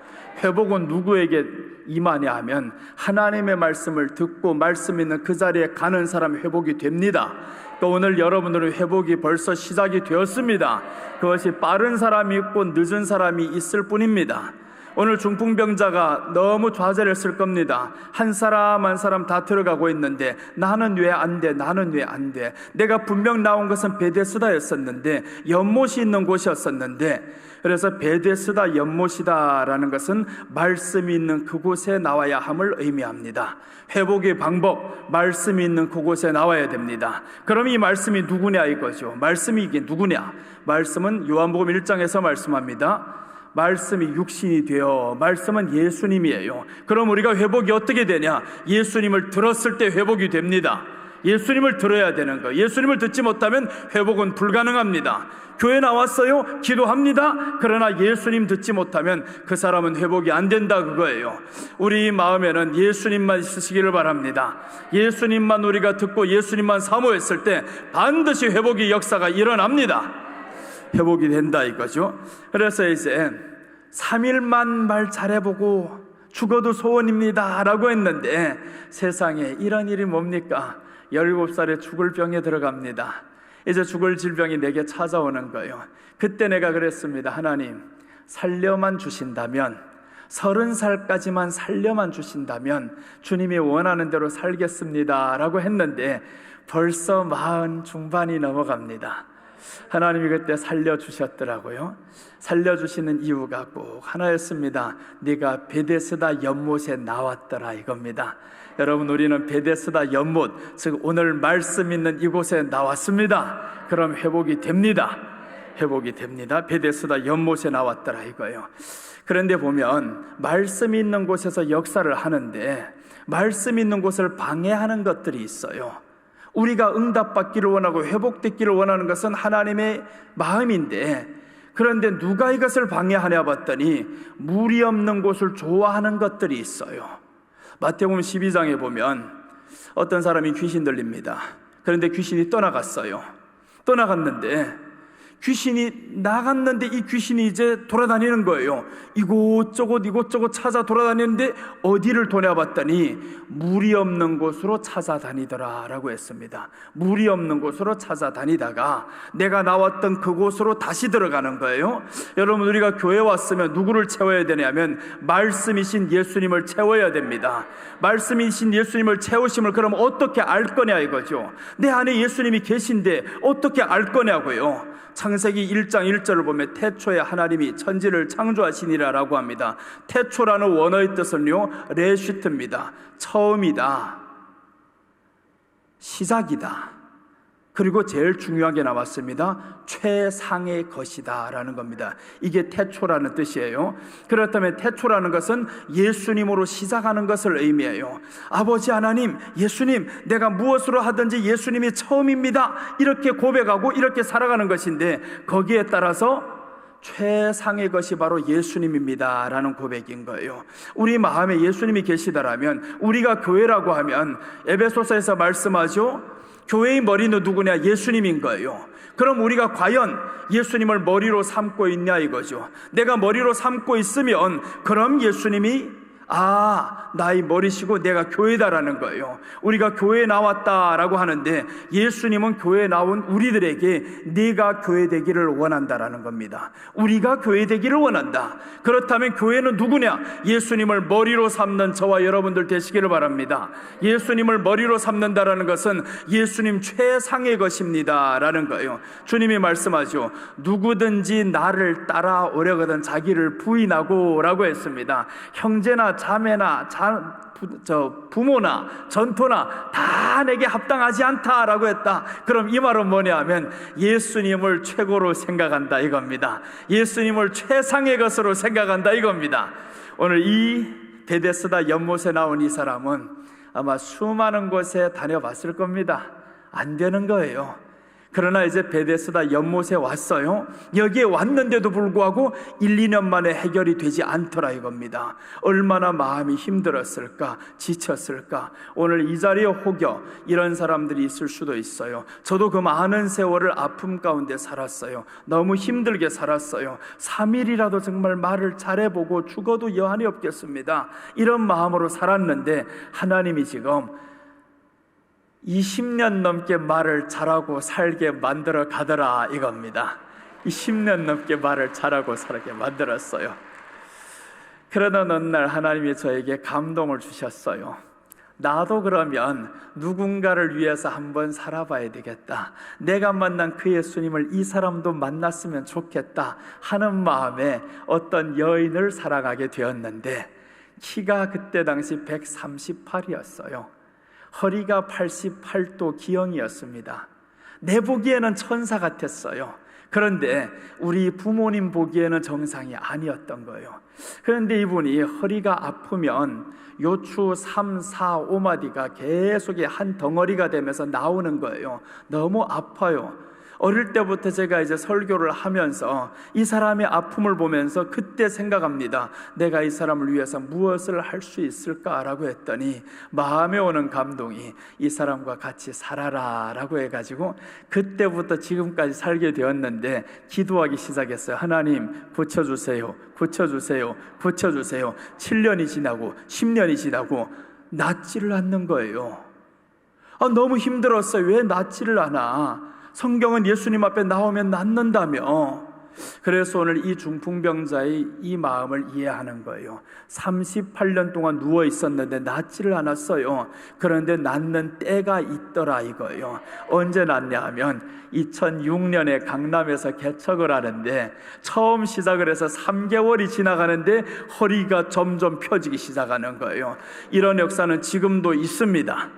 회복은 누구에게 임하냐 하면 하나님의 말씀을 듣고 말씀 있는 그 자리에 가는 사람 회복이 됩니다. 또 오늘 여러분들은 회복이 벌써 시작이 되었습니다. 그것이 빠른 사람이 있고 늦은 사람이 있을 뿐입니다. 오늘 중풍병자가 너무 좌절을 했을 겁니다. 한 사람 한 사람 다 들어가고 있는데 나는 왜 안 돼? 나는 왜 안 돼? 내가 분명 나온 것은 베데스다였었는데, 연못이 있는 곳이었었는데, 그래서 베데스다 연못이다라는 것은 말씀이 있는 그곳에 나와야 함을 의미합니다. 회복의 방법, 말씀이 있는 그곳에 나와야 됩니다. 그럼 이 말씀이 누구냐 이거죠. 말씀이 이게 누구냐? 말씀은 요한복음 1장에서 말씀합니다. 말씀이 육신이 되어, 말씀은 예수님이에요. 그럼 우리가 회복이 어떻게 되냐? 예수님을 들었을 때 회복이 됩니다. 예수님을 들어야 되는 거예요. 예수님을 듣지 못하면 회복은 불가능합니다. 교회 나왔어요? 기도합니다. 그러나 예수님 듣지 못하면 그 사람은 회복이 안 된다 그거예요. 우리 마음에는 예수님만 있으시기를 바랍니다. 예수님만 우리가 듣고 예수님만 사모했을 때 반드시 회복의 역사가 일어납니다. 회복이 된다 이거죠. 그래서 이제 3일만 말 잘해보고 죽어도 소원입니다 라고 했는데, 세상에 이런 일이 뭡니까? 17살에 죽을 병에 들어갑니다. 이제 죽을 질병이 내게 찾아오는 거예요. 그때 내가 그랬습니다. 하나님, 살려만 주신다면, 30살까지만 살려만 주신다면 주님이 원하는 대로 살겠습니다 라고 했는데 벌써 40 중반이 넘어갑니다. 하나님이 그때 살려주셨더라고요. 살려주시는 이유가 꼭 하나였습니다. 네가 베데스다 연못에 나왔더라 이겁니다. 여러분, 우리는 베데스다 연못, 즉 오늘 말씀 있는 이곳에 나왔습니다. 그럼 회복이 됩니다. 회복이 됩니다. 베데스다 연못에 나왔더라 이거예요. 그런데 보면 말씀이 있는 곳에서 역사를 하는데 말씀 있는 곳을 방해하는 것들이 있어요. 우리가 응답받기를 원하고 회복되기를 원하는 것은 하나님의 마음인데, 그런데 누가 이것을 방해하냐 봤더니 물이 없는 곳을 좋아하는 것들이 있어요. 마태복음 12장에 보면 어떤 사람이 귀신 들립니다. 그런데 귀신이 떠나갔어요. 떠나갔는데 귀신이 나갔는데 이 귀신이 이제 돌아다니는 거예요. 이곳저곳 찾아 돌아다니는데 어디를 돌아봤더니 물이 없는 곳으로 찾아다니더라 라고 했습니다. 물이 없는 곳으로 찾아다니다가 내가 나왔던 그곳으로 다시 들어가는 거예요. 여러분, 우리가 교회 왔으면 누구를 채워야 되냐면 말씀이신 예수님을 채워야 됩니다. 말씀이신 예수님을 채우심을 그럼 어떻게 알 거냐 이거죠. 내 안에 예수님이 계신데 어떻게 알 거냐고요. 창세기 1장 1절을 보면 태초에 하나님이 천지를 창조하시니라 라고 합니다. 태초라는 원어의 뜻은요, 레슈트입니다. 처음이다, 시작이다. 그리고 제일 중요한 게 남았습니다. 최상의 것이다 라는 겁니다. 이게 태초라는 뜻이에요. 그렇다면 태초라는 것은 예수님으로 시작하는 것을 의미해요. 아버지 하나님, 예수님, 내가 무엇으로 하든지 예수님이 처음입니다, 이렇게 고백하고 이렇게 살아가는 것인데, 거기에 따라서 최상의 것이 바로 예수님입니다 라는 고백인 거예요. 우리 마음에 예수님이 계시다라면, 우리가 교회라고 하면 에베소서에서 말씀하죠. 교회의 머리는 누구냐? 예수님인 거예요. 그럼 우리가 과연 예수님을 머리로 삼고 있냐 이거죠. 내가 머리로 삼고 있으면 그럼 예수님이 나의 머리시고 내가 교회다라는 거예요. 우리가 교회에 나왔다라고 하는데, 예수님은 교회에 나온 우리들에게 네가 교회 되기를 원한다라는 겁니다. 우리가 교회 되기를 원한다. 그렇다면 교회는 누구냐? 예수님을 머리로 삼는 저와 여러분들 되시기를 바랍니다. 예수님을 머리로 삼는다라는 것은 예수님 최상의 것입니다 라는 거예요. 주님이 말씀하죠. 누구든지 나를 따라오려거든 자기를 부인하고 라고 했습니다. 형제나 자매나 부모나 전토나 다 내게 합당하지 않다라고 했다. 그럼 이 말은 뭐냐 하면 예수님을 최고로 생각한다 이겁니다. 예수님을 최상의 것으로 생각한다 이겁니다. 오늘 이 베데스다 연못에 나온 이 사람은 아마 수많은 곳에 다녀봤을 겁니다. 안 되는 거예요. 그러나 이제 베데스다 연못에 왔어요. 여기에 왔는데도 불구하고 1, 2년 만에 해결이 되지 않더라 이겁니다. 얼마나 마음이 힘들었을까, 지쳤을까. 오늘 이 자리에 혹여 이런 사람들이 있을 수도 있어요. 저도 그 많은 세월을 아픔 가운데 살았어요. 너무 힘들게 살았어요. 3일이라도 정말 말을 잘해보고 죽어도 여한이 없겠습니다. 이런 마음으로 살았는데 하나님이 지금 20년 넘게 말을 잘하고 살게 만들어 가더라 이겁니다. 20년 넘게 말을 잘하고 살게 만들었어요. 그러던 어느 날 하나님이 저에게 감동을 주셨어요. 나도 그러면 누군가를 위해서 한번 살아봐야 되겠다. 내가 만난 그 예수님을 이 사람도 만났으면 좋겠다 하는 마음에 어떤 여인을 살아가게 되었는데, 키가 그때 당시 138이었어요. 허리가 88도 기형이었습니다. 내 보기에는 천사 같았어요. 그런데 우리 부모님 보기에는 정상이 아니었던 거예요. 그런데 이분이 허리가 아프면 요추 3, 4, 5마디가 계속 한 덩어리가 되면서 나오는 거예요. 너무 아파요. 어릴 때부터 제가 이제 설교를 하면서 이 사람의 아픔을 보면서 그때 생각합니다. 내가 이 사람을 위해서 무엇을 할 수 있을까라고 했더니 마음에 오는 감동이 이 사람과 같이 살아라 라고 해가지고 그때부터 지금까지 살게 되었는데 기도하기 시작했어요. 하나님 고쳐주세요, 고쳐주세요, 고쳐주세요. 7년이 지나고 10년이 지나고 낫지를 않는 거예요. 너무 힘들었어요. 왜 낫지를 않아? 성경은 예수님 앞에 나오면 낫는다며. 그래서 오늘 이 중풍병자의 이 마음을 이해하는 거예요. 38년 동안 누워 있었는데 낫지를 않았어요. 그런데 낫는 때가 있더라 이거예요. 언제 낫냐 하면 2006년에 강남에서 개척을 하는데 처음 시작을 해서 3개월이 지나가는데 허리가 점점 펴지기 시작하는 거예요. 이런 역사는 지금도 있습니다.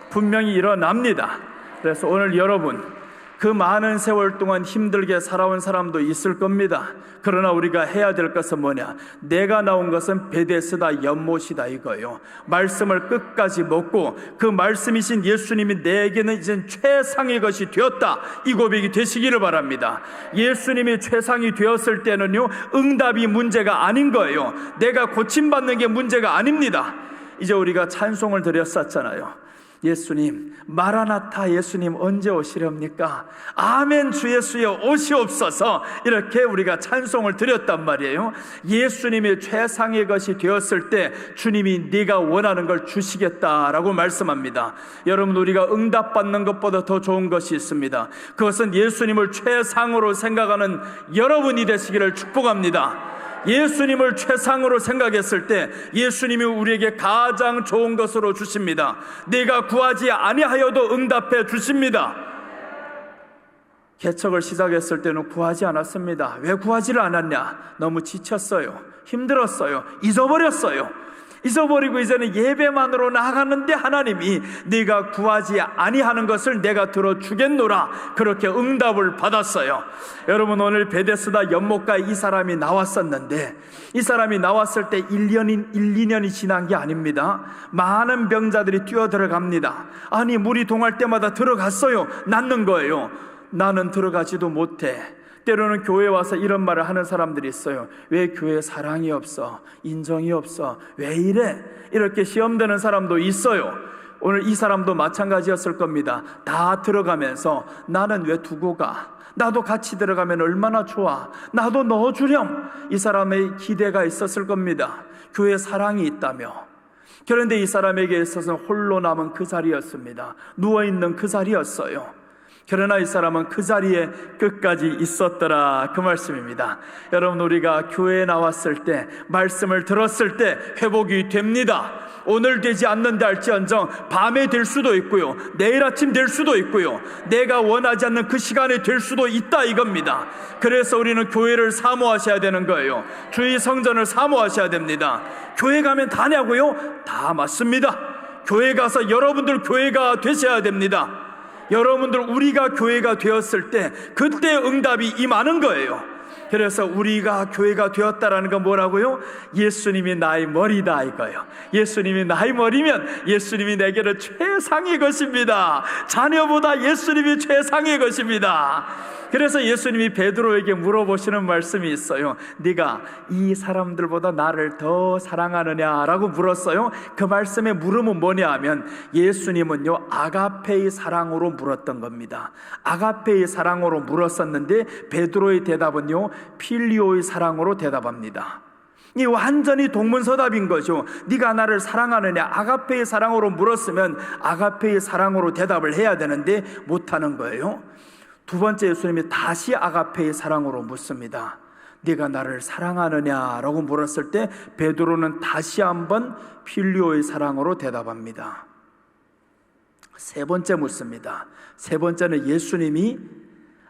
분명히 일어납니다. 그래서 오늘 여러분, 그 많은 세월 동안 힘들게 살아온 사람도 있을 겁니다. 그러나 우리가 해야 될 것은 뭐냐? 내가 나온 것은 베데스다 연못이다 이거예요. 말씀을 끝까지 먹고 그 말씀이신 예수님이 내게는 이제 최상의 것이 되었다, 이 고백이 되시기를 바랍니다. 예수님이 최상이 되었을 때는요, 응답이 문제가 아닌 거예요. 내가 고침받는 게 문제가 아닙니다. 이제 우리가 찬송을 드렸었잖아요. 예수님, 마라나타, 예수님 언제 오시렵니까? 아멘 주 예수여 오시옵소서. 이렇게 우리가 찬송을 드렸단 말이에요. 예수님이 최상의 것이 되었을 때 주님이 네가 원하는 걸 주시겠다라고 말씀합니다. 여러분, 우리가 응답받는 것보다 더 좋은 것이 있습니다. 그것은 예수님을 최상으로 생각하는 여러분이 되시기를 축복합니다. 예수님을 최상으로 생각했을 때 예수님이 우리에게 가장 좋은 것으로 주십니다. 내가 구하지 아니하여도 응답해 주십니다. 개척을 시작했을 때는 구하지 않았습니다. 왜 구하지를 않았냐? 너무 지쳤어요. 힘들었어요. 잊어버렸어요. 잊어버리고 이제는 예배만으로 나아가는데 하나님이 네가 구하지 아니하는 것을 내가 들어주겠노라, 그렇게 응답을 받았어요. 여러분, 오늘 베데스다 연못가에 이 사람이 나왔었는데, 이 사람이 나왔을 때 1, 2년이 지난 게 아닙니다. 많은 병자들이 뛰어 들어갑니다. 아니, 물이 동할 때마다 들어갔어요. 낫는 거예요. 나는 들어가지도 못해. 때로는 교회에 와서 이런 말을 하는 사람들이 있어요. 왜 교회에 사랑이 없어? 인정이 없어? 왜 이래? 이렇게 시험되는 사람도 있어요. 오늘 이 사람도 마찬가지였을 겁니다. 다 들어가면서 나는 왜 두고 가? 나도 같이 들어가면 얼마나 좋아. 나도 넣어주렴. 이 사람의 기대가 있었을 겁니다. 교회에 사랑이 있다며. 그런데 이 사람에게 있어서는 홀로 남은 그 자리였습니다. 누워있는 그 자리였어요. 그러나 이 사람은 그 자리에 끝까지 있었더라, 그 말씀입니다. 여러분, 우리가 교회에 나왔을 때, 말씀을 들었을 때 회복이 됩니다. 오늘 되지 않는다 할지언정 밤에 될 수도 있고요, 내일 아침 될 수도 있고요, 내가 원하지 않는 그 시간에 될 수도 있다, 이겁니다. 그래서 우리는 교회를 사모하셔야 되는 거예요. 주의 성전을 사모하셔야 됩니다. 교회 가면 다냐고요? 다 맞습니다. 교회 가서 여러분들 교회가 되셔야 됩니다. 여러분들, 우리가 교회가 되었을 때 그때 응답이 임하는 거예요. 그래서 우리가 교회가 되었다라는 건 뭐라고요? 예수님이 나의 머리다, 이거예요. 예수님이 나의 머리면 예수님이 내게는 최상의 것입니다. 자녀보다 예수님이 최상의 것입니다. 그래서 예수님이 베드로에게 물어보시는 말씀이 있어요. 네가 이 사람들보다 나를 더 사랑하느냐라고 물었어요. 그 말씀의 물음은 뭐냐 하면, 예수님은요 아가페의 사랑으로 물었던 겁니다. 아가페의 사랑으로 물었었는데 베드로의 대답은요 필리오의 사랑으로 대답합니다. 이 완전히 동문서답인 거죠. 네가 나를 사랑하느냐, 아가페의 사랑으로 물었으면 아가페의 사랑으로 대답을 해야 되는데 못하는 거예요. 두 번째, 예수님이 다시 아가페의 사랑으로 묻습니다. 네가 나를 사랑하느냐라고 물었을 때 베드로는 다시 한번 필리오의 사랑으로 대답합니다. 세 번째 묻습니다. 세 번째는 예수님이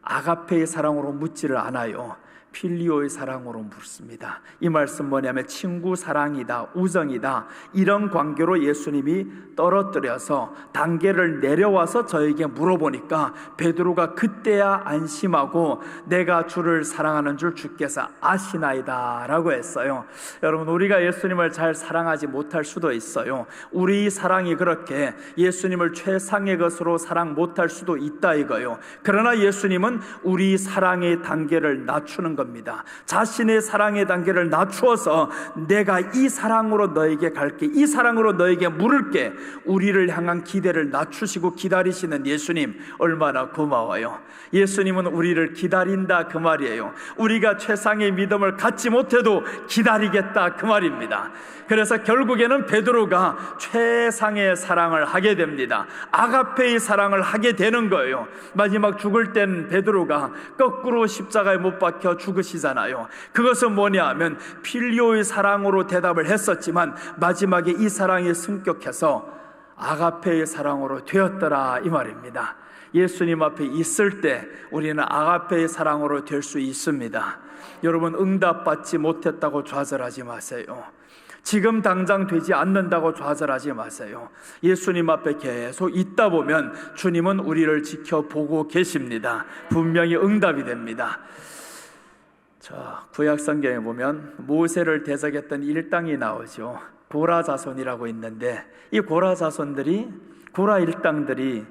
아가페의 사랑으로 묻지를 않아요. 필리오의 사랑으로 묻습니다. 이 말씀 뭐냐면 친구 사랑이다, 우정이다, 이런 관계로 예수님이 떨어뜨려서 단계를 내려와서 저에게 물어보니까 베드로가 그때야 안심하고 내가 주를 사랑하는 줄 주께서 아시나이다 라고 했어요. 여러분, 우리가 예수님을 잘 사랑하지 못할 수도 있어요. 우리 사랑이 그렇게 예수님을 최상의 것으로 사랑 못할 수도 있다, 이거요. 그러나 예수님은 우리 사랑의 단계를 낮추는 겁니다. 자신의 사랑의 단계를 낮추어서 내가 이 사랑으로 너에게 갈게, 이 사랑으로 너에게 물을게, 우리를 향한 기대를 낮추시고 기다리시는 예수님, 얼마나 고마워요. 예수님은 우리를 기다린다, 그 말이에요. 우리가 최상의 믿음을 갖지 못해도 기다리겠다, 그 말입니다. 그래서 결국에는 베드로가 최상의 사랑을 하게 됩니다. 아가페의 사랑을 하게 되는 거예요. 마지막 죽을 땐 베드로가 거꾸로 십자가에 못 박혀 죽으시잖아요. 그것은 뭐냐 하면 필리오의 사랑으로 대답을 했었지만 마지막에 이 사랑이 승격해서 아가페의 사랑으로 되었더라, 이 말입니다. 예수님 앞에 있을 때 우리는 아가페의 사랑으로 될 수 있습니다. 여러분, 응답받지 못했다고 좌절하지 마세요. 지금 당장 되지 않는다고 좌절하지 마세요. 예수님 앞에 계속 있다 보면 주님은 우리를 지켜보고 계십니다. 분명히 응답이 됩니다. 구약 성경에 보면 모세를 대적했던 일당이 나오죠. 고라 자손이라고 있는데, 이 고라 자손들이, 고라 일당들이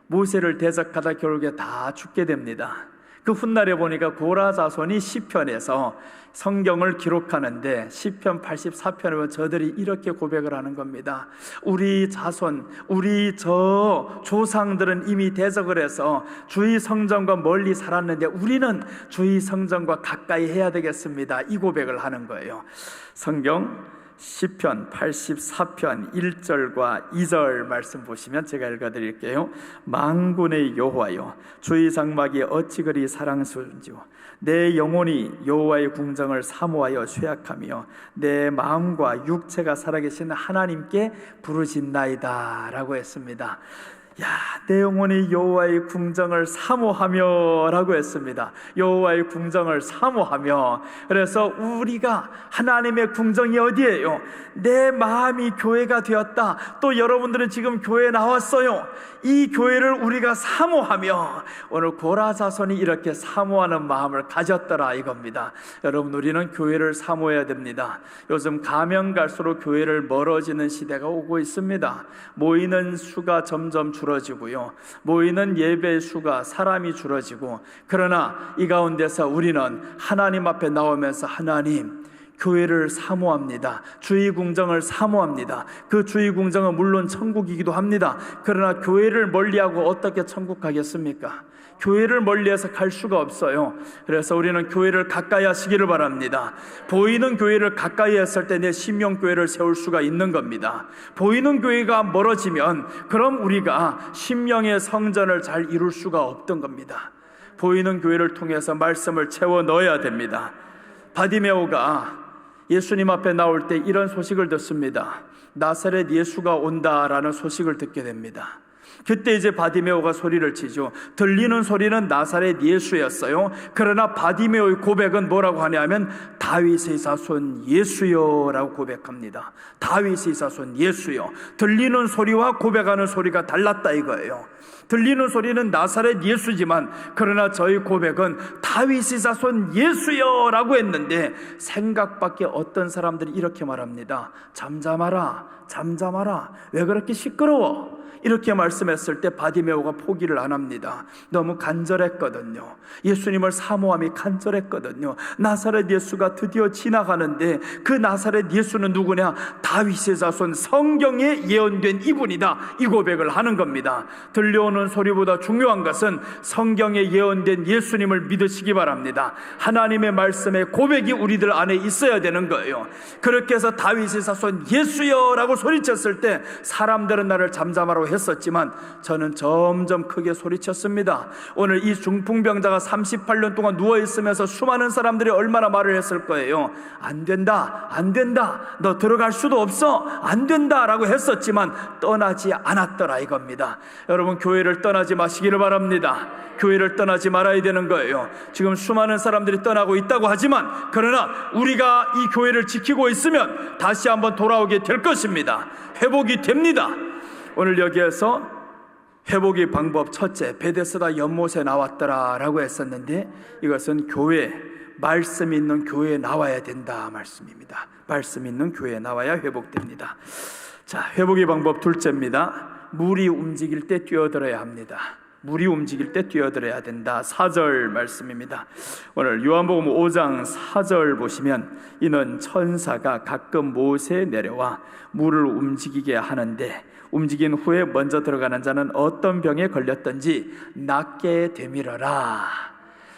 모세를 대적하다 결국에 다 죽게 됩니다. 그 훗날에 보니까 고라 자손이 시편에서 성경을 기록하는데 시편 84편에 보면 저들이 이렇게 고백을 하는 겁니다. 우리 자손, 우리 저 조상들은 이미 대적을 해서 주의 성전과 멀리 살았는데 우리는 주의 성전과 가까이 해야 되겠습니다. 이 고백을 하는 거예요. 성경 시편 84편 1절과 2절 말씀 보시면 제가 읽어드릴게요. 만군의 여호와여, 주의 장막이 어찌 그리 사랑스러운지요. 내 영혼이 여호와의 궁정을 사모하여 쇠약하며 내 마음과 육체가 살아계신 하나님께 부르짖나이다 라고 했습니다. 야, 내 영혼이 여호와의 궁정을 사모하며 라고 했습니다. 여호와의 궁정을 사모하며. 그래서 우리가 하나님의 궁정이 어디예요? 내 마음이 교회가 되었다. 또 여러분들은 지금 교회에 나왔어요. 이 교회를 우리가 사모하며, 오늘 고라사손이 이렇게 사모하는 마음을 가졌더라 이겁니다. 여러분, 우리는 교회를 사모해야 됩니다. 요즘 가면 갈수록 교회를 멀어지는 시대가 오고 있습니다. 모이는 수가 점점 줄어지고요, 모이는 예배 수가, 사람이 줄어지고, 그러나 이 가운데서 우리는 하나님 앞에 나오면서 하나님, 교회를 사모합니다. 주의 궁정을 사모합니다. 그 주의 궁정은 물론 천국이기도 합니다. 그러나 교회를 멀리하고 어떻게 천국 가겠습니까? 교회를 멀리해서 갈 수가 없어요. 그래서 우리는 교회를 가까이 하시기를 바랍니다. 보이는 교회를 가까이 했을 때 내 심령교회를 세울 수가 있는 겁니다. 보이는 교회가 멀어지면 그럼 우리가 심령의 성전을 잘 이룰 수가 없던 겁니다. 보이는 교회를 통해서 말씀을 채워 넣어야 됩니다. 바디메오가 예수님 앞에 나올 때 이런 소식을 듣습니다. 나사렛 예수가 온다라는 소식을 듣게 됩니다. 그때 이제 바디메오가 소리를 치죠. 들리는 소리는 나사렛 예수였어요. 그러나 바디메오의 고백은 뭐라고 하냐면 다윗의 자손 예수여 라고 고백합니다. 다윗의 자손 예수여. 들리는 소리와 고백하는 소리가 달랐다 이거예요. 들리는 소리는 나사렛 예수지만 그러나 저희 고백은 다윗의 자손 예수여 라고 했는데, 생각밖에 어떤 사람들이 이렇게 말합니다. 잠잠하라, 잠잠하라, 왜 그렇게 시끄러워? 이렇게 말씀했을 때 바디메오가 포기를 안 합니다. 너무 간절했거든요. 예수님을 사모함이 간절했거든요. 나사렛 예수가 드디어 지나가는데 그 나사렛 예수는 누구냐? 다윗의 자손, 성경에 예언된 이분이다. 이 고백을 하는 겁니다. 들려오는 소리보다 중요한 것은 성경에 예언된 예수님을 믿으시기 바랍니다. 하나님의 말씀의 고백이 우리들 안에 있어야 되는 거예요. 그렇게 해서 다윗의 자손 예수여 라고 소리쳤을 때 사람들은 나를 잠잠하라고 했었지만 저는 점점 크게 소리쳤습니다. 오늘 이 중풍병자가 38년 동안 누워있으면서 수많은 사람들이 얼마나 말을 했을 거예요. 안 된다, 안 된다, 너 들어갈 수도 없어, 안 된다 라고 했었지만 떠나지 않았더라 이겁니다. 여러분, 교회를 떠나지 마시기를 바랍니다. 교회를 떠나지 말아야 되는 거예요. 지금 수많은 사람들이 떠나고 있다고 하지만 그러나 우리가 이 교회를 지키고 있으면 다시 한번 돌아오게 될 것입니다. 회복이 됩니다. 오늘 여기에서 회복의 방법 첫째, 베데스다 연못에 나왔더라 라고 했었는데, 이것은 교회, 말씀 있는 교회에 나와야 된다 말씀입니다. 말씀 있는 교회에 나와야 회복됩니다. 자, 회복의 방법 둘째입니다. 물이 움직일 때 뛰어들어야 합니다. 물이 움직일 때 뛰어들어야 된다. 4절 말씀입니다. 오늘 요한복음 5장 4절 보시면, 이는 천사가 가끔 모세에 내려와 물을 움직이게 하는데 움직인 후에 먼저 들어가는 자는 어떤 병에 걸렸든지 낫게 되밀어라.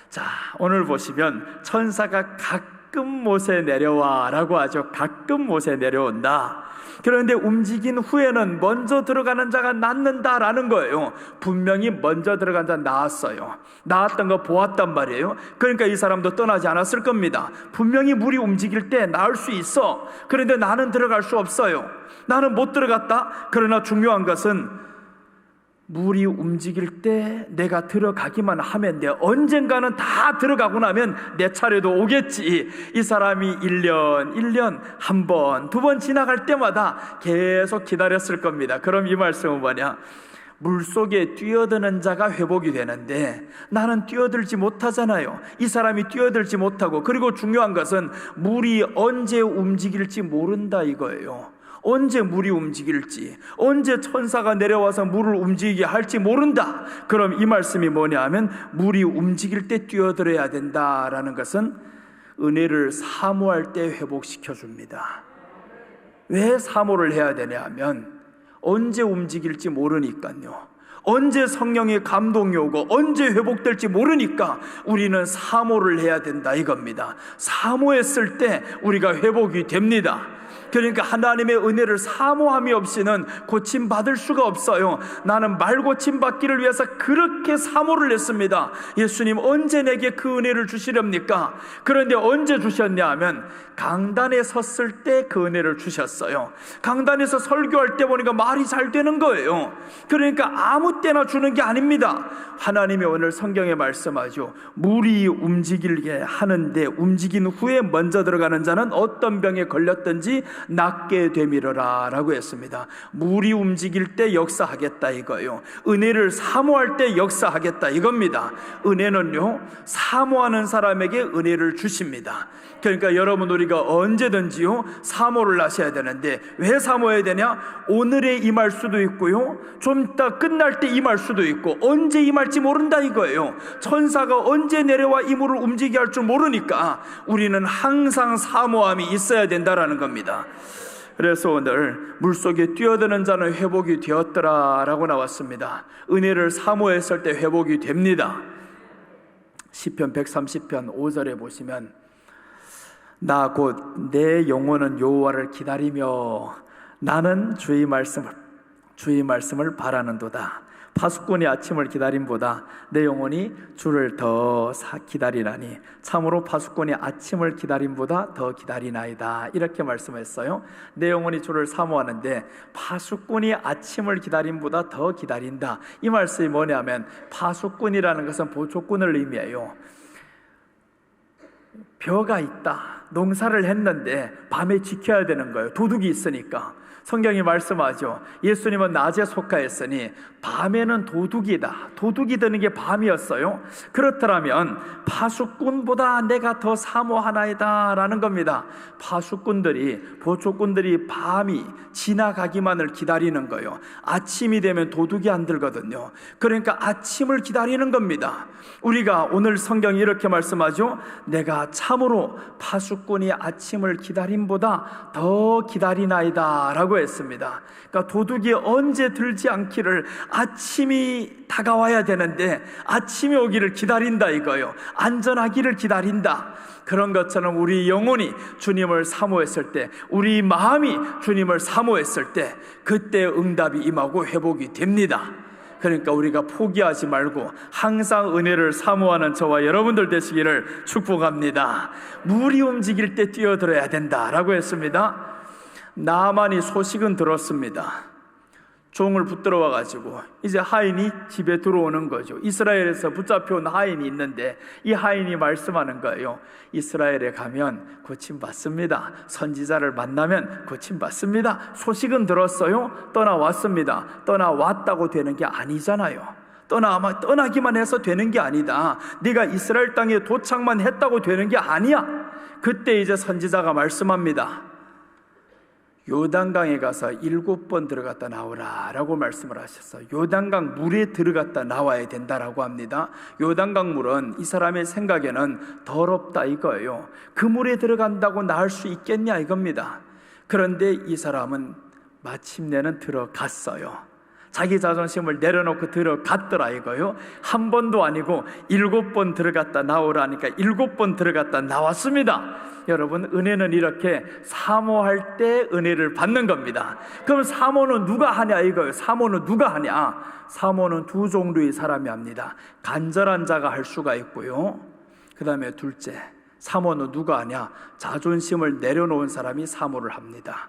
자, 오늘 보시면 천사가 가끔 모세에 내려와 라고 하죠. 가끔 모세에 내려온다. 그런데 움직인 후에는 먼저 들어가는 자가 낫는다라는 거예요. 분명히 먼저 들어간 자 나았어요. 나았던 거 보았단 말이에요. 그러니까 이 사람도 떠나지 않았을 겁니다. 분명히 물이 움직일 때 나을 수 있어. 그런데 나는 들어갈 수 없어요. 나는 못 들어갔다. 그러나 중요한 것은 물이 움직일 때 내가 들어가기만 하면 돼. 언젠가는 다 들어가고 나면 내 차례도 오겠지. 이 사람이 1년 한 번, 두 번 지나갈 때마다 계속 기다렸을 겁니다. 그럼 이 말씀은 뭐냐? 물속에 뛰어드는 자가 회복이 되는데 나는 뛰어들지 못하잖아요. 이 사람이 뛰어들지 못하고, 그리고 중요한 것은 물이 언제 움직일지 모른다 이거예요. 언제 물이 움직일지, 언제 천사가 내려와서 물을 움직이게 할지 모른다. 그럼 이 말씀이 뭐냐 하면 물이 움직일 때 뛰어들어야 된다라는 것은 은혜를 사모할 때 회복시켜 줍니다. 왜 사모를 해야 되냐 하면 언제 움직일지 모르니까요. 언제 성령의 감동이 오고 언제 회복될지 모르니까 우리는 사모를 해야 된다 이겁니다. 사모했을 때 우리가 회복이 됩니다. 그러니까 하나님의 은혜를 사모함이 없이는 고침받을 수가 없어요. 나는 말 고침받기를 위해서 그렇게 사모를 했습니다. 예수님 언제 내게 그 은혜를 주시렵니까? 그런데 언제 주셨냐 하면 강단에 섰을 때 그 은혜를 주셨어요. 강단에서 설교할 때 보니까 말이 잘 되는 거예요. 그러니까 아무 때나 주는 게 아닙니다. 하나님이 오늘 성경에 말씀하죠. 물이 움직이게 하는데 움직인 후에 먼저 들어가는 자는 어떤 병에 걸렸든지 낫게 되미르라 라고 했습니다. 물이 움직일 때 역사하겠다 이거예요. 은혜를 사모할 때 역사하겠다 이겁니다. 은혜는요, 사모하는 사람에게 은혜를 주십니다. 그러니까 여러분, 우리가 언제든지요 사모를 하셔야 되는데, 왜 사모해야 되냐? 오늘에 임할 수도 있고요, 좀 이따 끝날 때 임할 수도 있고, 언제 임할지 모른다 이거예요. 천사가 언제 내려와 임무를 움직이게 할 줄 모르니까 우리는 항상 사모함이 있어야 된다라는 겁니다. 그래서 오늘 물속에 뛰어드는 자는 회복이 되었더라 라고 나왔습니다. 은혜를 사모했을 때 회복이 됩니다. 시편 130편 5절에 보시면, 나 곧 내 영혼은 여호와를 기다리며 나는 주의 말씀을 바라는도다. 파수꾼이 아침을 기다림보다 내 영혼이 주를 더 기다리나니 참으로 파수꾼이 아침을 기다림보다 더 기다리나이다. 이렇게 말씀했어요. 내 영혼이 주를 사모하는데 파수꾼이 아침을 기다림보다 더 기다린다. 이 말씀이 뭐냐면, 파수꾼이라는 것은 보초꾼을 의미해요. 벼가 있다, 농사를 했는데 밤에 지켜야 되는 거예요. 도둑이 있으니까. 성경이 말씀하죠. 예수님은 낮에 속하였으니 밤에는 도둑이다. 도둑이 드는 게 밤이었어요. 그렇더라면 파수꾼보다 내가 더 사모하나이다 라는 겁니다. 파수꾼들이, 보초꾼들이 밤이 지나가기만을 기다리는 거예요. 아침이 되면 도둑이 안 들거든요. 그러니까 아침을 기다리는 겁니다. 우리가 오늘 성경이 이렇게 말씀하죠. 내가 참으로 파수꾼이 아침을 기다림보다 더 기다리나이다 라고 했습니다. 그러니까 도둑이 언제 들지 않기를, 아침이 다가와야 되는데 아침이 오기를 기다린다 이거예요. 안전하기를 기다린다. 그런 것처럼 우리 영혼이 주님을 사모했을 때, 우리 마음이 주님을 사모했을 때, 그때 응답이 임하고 회복이 됩니다. 그러니까 우리가 포기하지 말고 항상 은혜를 사모하는 저와 여러분들 되시기를 축복합니다. 물이 움직일 때 뛰어들어야 된다라고 했습니다. 나만이 소식은 들었습니다. 종을 붙들어 와가지고 이제 하인이 집에 들어오는 거죠. 이스라엘에서 붙잡혀온 하인이 있는데 이 하인이 말씀하는 거예요. 이스라엘에 가면 고침받습니다. 선지자를 만나면 고침받습니다. 소식은 들었어요. 떠나왔습니다. 떠나왔다고 되는 게 아니잖아요. 떠나기만 해서 되는 게 아니다. 네가 이스라엘 땅에 도착만 했다고 되는 게 아니야. 그때 이제 선지자가 말씀합니다. 요단강에 가서 7번 들어갔다 나오라 라고 말씀을 하셨어요. 요단강 물에 들어갔다 나와야 된다라고 합니다. 요단강 물은 이 사람의 생각에는 더럽다 이거예요. 그 물에 들어간다고 나을 수 있겠냐 이겁니다. 그런데 이 사람은 마침내는 들어갔어요. 자기 자존심을 내려놓고 들어갔더라 이거요. 한 번도 아니고 7번 들어갔다 나오라니까 7번 들어갔다 나왔습니다. 여러분, 은혜는 이렇게 사모할 때 은혜를 받는 겁니다. 그럼 사모는 누가 하냐 이거예요. 사모는 누가 하냐? 사모는 두 종류의 사람이 합니다. 간절한 자가 할 수가 있고요, 그 다음에 둘째, 사모는 누가 하냐? 자존심을 내려놓은 사람이 사모를 합니다.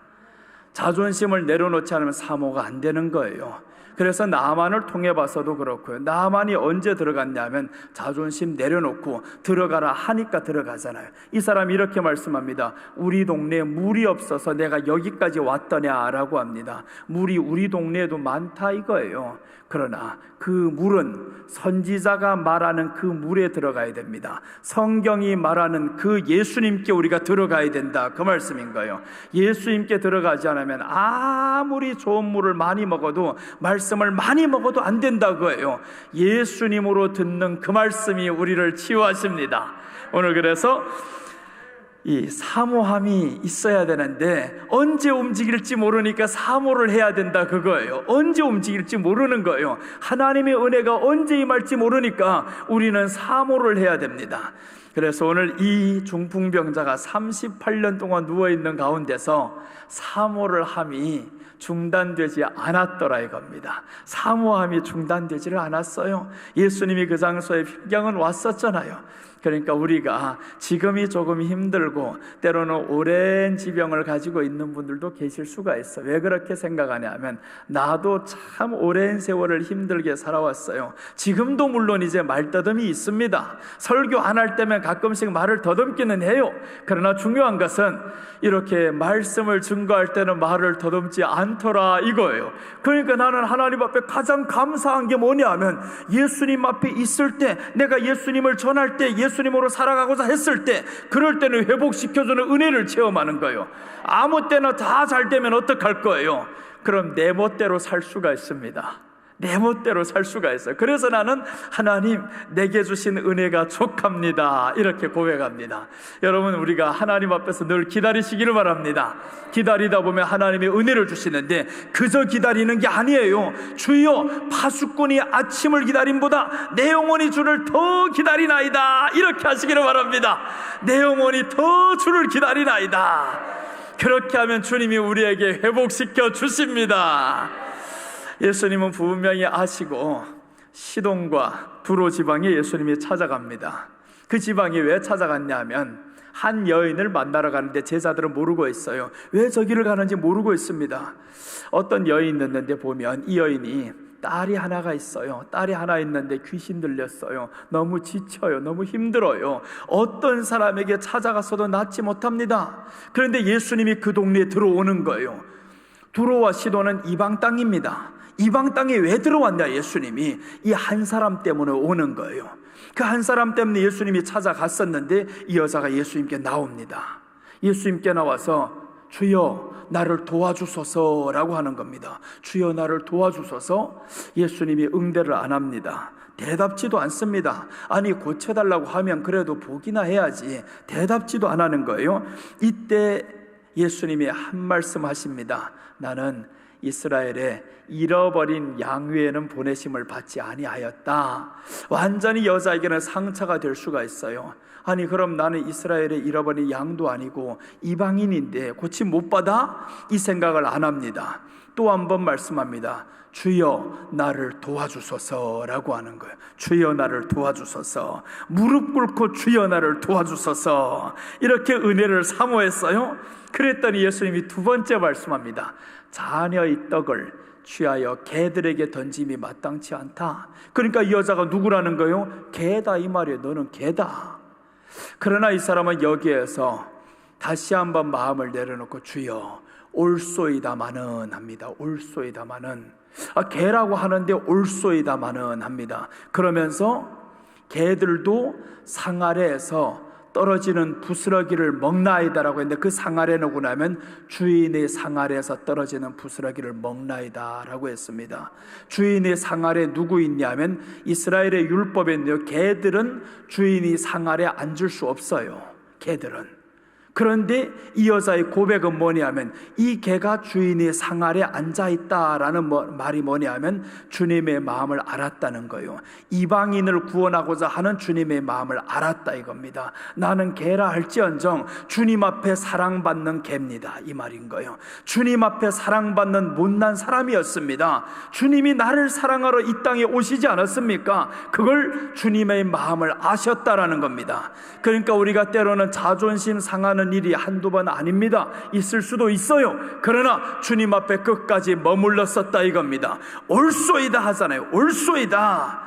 자존심을 내려놓지 않으면 사모가 안 되는 거예요. 그래서 나만을 통해 봐서도 그렇고요. 나만이 언제 들어갔냐면 자존심 내려놓고 들어가라 하니까 들어가잖아요. 이 사람이 이렇게 말씀합니다. 우리 동네에 물이 없어서 내가 여기까지 왔더냐라고 합니다. 물이 우리 동네에도 많다 이거예요. 그러나 그 물은 선지자가 말하는 그 물에 들어가야 됩니다. 성경이 말하는 그 예수님께 우리가 들어가야 된다, 그 말씀인 거예요. 예수님께 들어가지 않으면 아무리 좋은 물을 많이 먹어도, 말씀을 많이 먹어도 안 된다 그거예요. 예수님으로 듣는 그 말씀이 우리를 치유하십니다. 오늘 그래서 이 사모함이 있어야 되는데 언제 움직일지 모르니까 사모를 해야 된다, 그거예요. 언제 움직일지 모르는 거예요. 하나님의 은혜가 언제 임할지 모르니까 우리는 사모를 해야 됩니다. 그래서 오늘 이 중풍병자가 38년 동안 누워있는 가운데서 사모를 함이 중단되지 않았더라 이겁니다. 사모함이 중단되지를 않았어요. 예수님이 그 장소에 평경은 왔었잖아요. 그러니까 우리가 지금이 조금 힘들고 때로는 오랜 지병을 가지고 있는 분들도 계실 수가 있어. 왜 그렇게 생각하냐면 나도 참 오랜 세월을 힘들게 살아왔어요. 지금도 물론 이제 말더듬이 있습니다. 설교 안 할 때면 가끔씩 말을 더듬기는 해요. 그러나 중요한 것은 이렇게 말씀을 증거할 때는 말을 더듬지 않더라 이거예요. 그러니까 나는 하나님 앞에 가장 감사한 게 뭐냐면 예수님 앞에 있을 때, 내가 예수님을 전할 때, 예수님으로 살아가고자 했을 때, 그럴 때는 회복시켜주는 은혜를 체험하는 거예요. 아무 때나 다 잘 되면 어떡할 거예요? 그럼 내 멋대로 살 수가 있습니다. 내 멋대로 살 수가 있어요. 그래서 나는 하나님 내게 주신 은혜가 족합니다 이렇게 고백합니다. 여러분, 우리가 하나님 앞에서 늘 기다리시기를 바랍니다. 기다리다 보면 하나님의 은혜를 주시는데 그저 기다리는 게 아니에요. 주여 파수꾼이 아침을 기다림보다 내 영혼이 주를 더 기다리나이다 이렇게 하시기를 바랍니다. 내 영혼이 더 주를 기다리나이다. 그렇게 하면 주님이 우리에게 회복시켜 주십니다. 예수님은 분명히 아시고 시돈과 두로 지방에 예수님이 찾아갑니다. 그 지방에 왜 찾아갔냐면 한 여인을 만나러 가는데 제자들은 모르고 있어요. 왜 저기를 가는지 모르고 있습니다. 어떤 여인이었는데 보면 이 여인이 딸이 하나가 있어요. 딸이 하나 있는데 귀신 들렸어요. 너무 지쳐요. 너무 힘들어요. 어떤 사람에게 찾아가서도 낫지 못합니다. 그런데 예수님이 그 동네에 들어오는 거예요. 두로와 시돈은 이방 땅입니다. 이방 땅에 왜 들어왔냐? 예수님이 이 한 사람 때문에 오는 거예요. 그 한 사람 때문에 예수님이 찾아갔었는데 이 여자가 예수님께 나옵니다. 예수님께 나와서 주여 나를 도와주소서라고 하는 겁니다. 주여 나를 도와주소서. 예수님이 응대를 안 합니다. 대답지도 않습니다. 아니 고쳐달라고 하면 그래도 보기나 해야지. 대답지도 안 하는 거예요. 이때 예수님이 한 말씀 하십니다. 나는 이스라엘에 잃어버린 양 외에는 보내심을 받지 아니하였다. 완전히 여자에게는 상처가 될 수가 있어요. 아니 그럼 나는 이스라엘에 잃어버린 양도 아니고 이방인인데 고침 못 받아? 이 생각을 안 합니다. 또 한 번 말씀합니다. 주여 나를 도와주소서라고 하는 거예요. 주여 나를 도와주소서. 무릎 꿇고 주여 나를 도와주소서. 이렇게 은혜를 사모했어요. 그랬더니 예수님이 두 번째 말씀합니다. 자녀의 떡을 취하여 개들에게 던짐이 마땅치 않다. 그러니까 이 여자가 누구라는 거예요? 개다 이 말이에요. 너는 개다. 그러나 이 사람은 여기에서 다시 한번 마음을 내려놓고 주여 올소이다마는 합니다. 올소이다마는. 개라고 하는데 올소이다마는 합니다. 그러면서 개들도 상 아래에서 떨어지는 부스러기를 먹나이다라고 했는데 그 상 아래는 누구냐면 주인의 상 아래에서 떨어지는 부스러기를 먹나이다라고 했습니다. 주인의 상 아래 누구 있냐면 이스라엘의 율법에 있는데요, 개들은 주인이 상 아래 앉을 수 없어요. 개들은. 그런데 이 여자의 고백은 뭐냐면 이 개가 주인의 상 아래 앉아있다라는 말이 뭐냐면 주님의 마음을 알았다는 거예요. 이방인을 구원하고자 하는 주님의 마음을 알았다 이겁니다. 나는 개라 할지언정 주님 앞에 사랑받는 개입니다 이 말인 거예요. 주님 앞에 사랑받는 못난 사람이었습니다. 주님이 나를 사랑하러 이 땅에 오시지 않았습니까? 그걸 주님의 마음을 아셨다라는 겁니다. 그러니까 우리가 때로는 자존심 상하는 일이 한두 번 아닙니다. 있을 수도 있어요. 그러나 주님 앞에 끝까지 머물렀었다 이겁니다. 올소이다 하잖아요. 올소이다.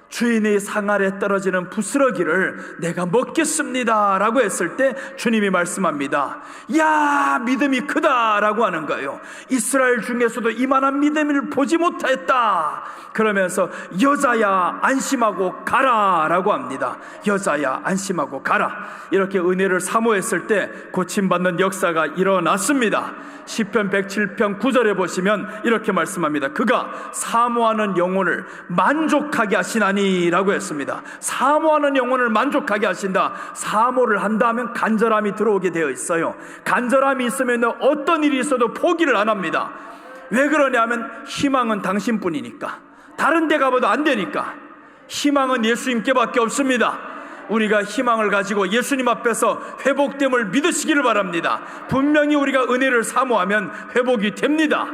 주인의 상 아래 떨어지는 부스러기를 내가 먹겠습니다 라고 했을 때 주님이 말씀합니다. 야 믿음이 크다 라고 하는 거예요. 이스라엘 중에서도 이만한 믿음을 보지 못했다. 그러면서 여자야 안심하고 가라 라고 합니다. 여자야 안심하고 가라. 이렇게 은혜를 사모했을 때 고침받는 역사가 일어났습니다. 시편 107편 9절에 보시면 이렇게 말씀합니다. 그가 사모하는 영혼을 만족하게 하시나니 하나님이라고 했습니다. 사모하는 영혼을 만족하게 하신다. 사모를 한다 하면 간절함이 들어오게 되어 있어요. 간절함이 있으면 어떤 일이 있어도 포기를 안 합니다. 왜 그러냐면 희망은 당신뿐이니까. 다른 데 가봐도 안 되니까. 희망은 예수님께밖에 없습니다. 우리가 희망을 가지고 예수님 앞에서 회복됨을 믿으시기를 바랍니다. 분명히 우리가 은혜를 사모하면 회복이 됩니다.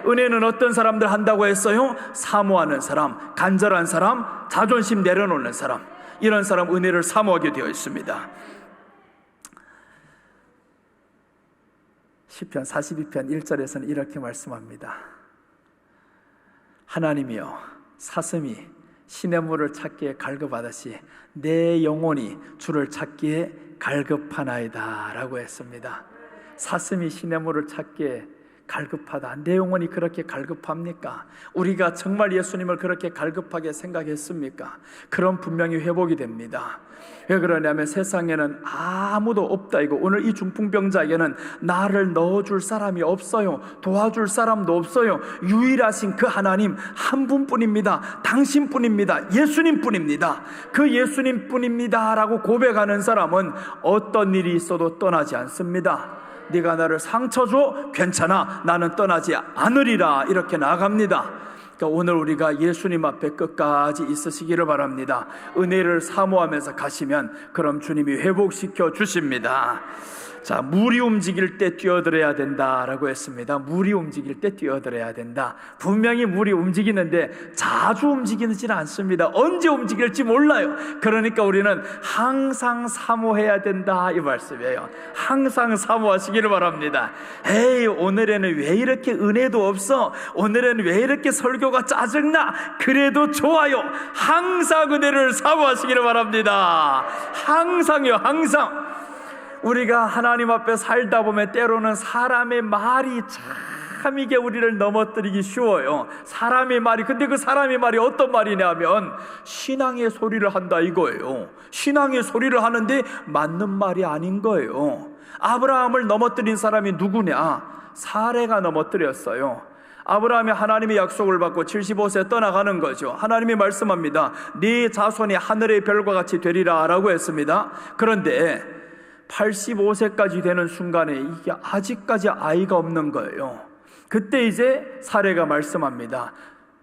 은혜는 어떤 사람들 한다고 했어요? 사모하는 사람, 간절한 사람, 자존심 내려놓는 사람, 이런 사람 은혜를 사모하게 되어 있습니다. 시편 42편 1절에서는 이렇게 말씀합니다. 하나님이여, 사슴이 시냇물을 찾기에 갈급하듯이 내 영혼이 주를 찾기에 갈급하나이다 라고 했습니다. 사슴이 시냇물을 찾기에 갈급하다. 내 영혼이 그렇게 갈급합니까? 우리가 정말 예수님을 그렇게 갈급하게 생각했습니까? 그럼 분명히 회복이 됩니다. 왜 그러냐면 세상에는 아무도 없다 이거. 오늘 이 중풍병자에게는 나를 넣어줄 사람이 없어요. 도와줄 사람도 없어요. 유일하신 그 하나님 한 분뿐입니다. 당신뿐입니다. 예수님뿐입니다. 그 예수님뿐입니다 라고 고백하는 사람은 어떤 일이 있어도 떠나지 않습니다. 네가 나를 상처 줘? 괜찮아, 나는 떠나지 않으리라, 이렇게 나아갑니다. 그러니까 오늘 우리가 예수님 앞에 끝까지 있으시기를 바랍니다. 은혜를 사모하면서 가시면 그럼 주님이 회복시켜 주십니다. 자, 물이 움직일 때 뛰어들어야 된다라고 했습니다. 물이 움직일 때 뛰어들어야 된다. 분명히 물이 움직이는데 자주 움직이지는 않습니다. 언제 움직일지 몰라요. 그러니까 우리는 항상 사모해야 된다 이 말씀이에요. 항상 사모하시기를 바랍니다. 에이, 오늘에는 왜 이렇게 은혜도 없어? 오늘에는 왜 이렇게 설교가 짜증나? 그래도 좋아요. 항상 은혜를 사모하시기를 바랍니다. 항상요, 항상. 우리가 하나님 앞에 살다 보면 때로는 사람의 말이 참 이게 우리를 넘어뜨리기 쉬워요. 사람의 말이, 근데 그 사람의 말이 어떤 말이냐면 신앙의 소리를 한다 이거예요. 신앙의 소리를 하는데 맞는 말이 아닌 거예요. 아브라함을 넘어뜨린 사람이 누구냐? 사레가 넘어뜨렸어요. 아브라함이 하나님의 약속을 받고 75세에 떠나가는 거죠. 하나님이 말씀합니다. 네 자손이 하늘의 별과 같이 되리라 라고 했습니다. 그런데 85세까지 되는 순간에 이게 아직까지 아이가 없는 거예요. 그때 이제 사레가 말씀합니다.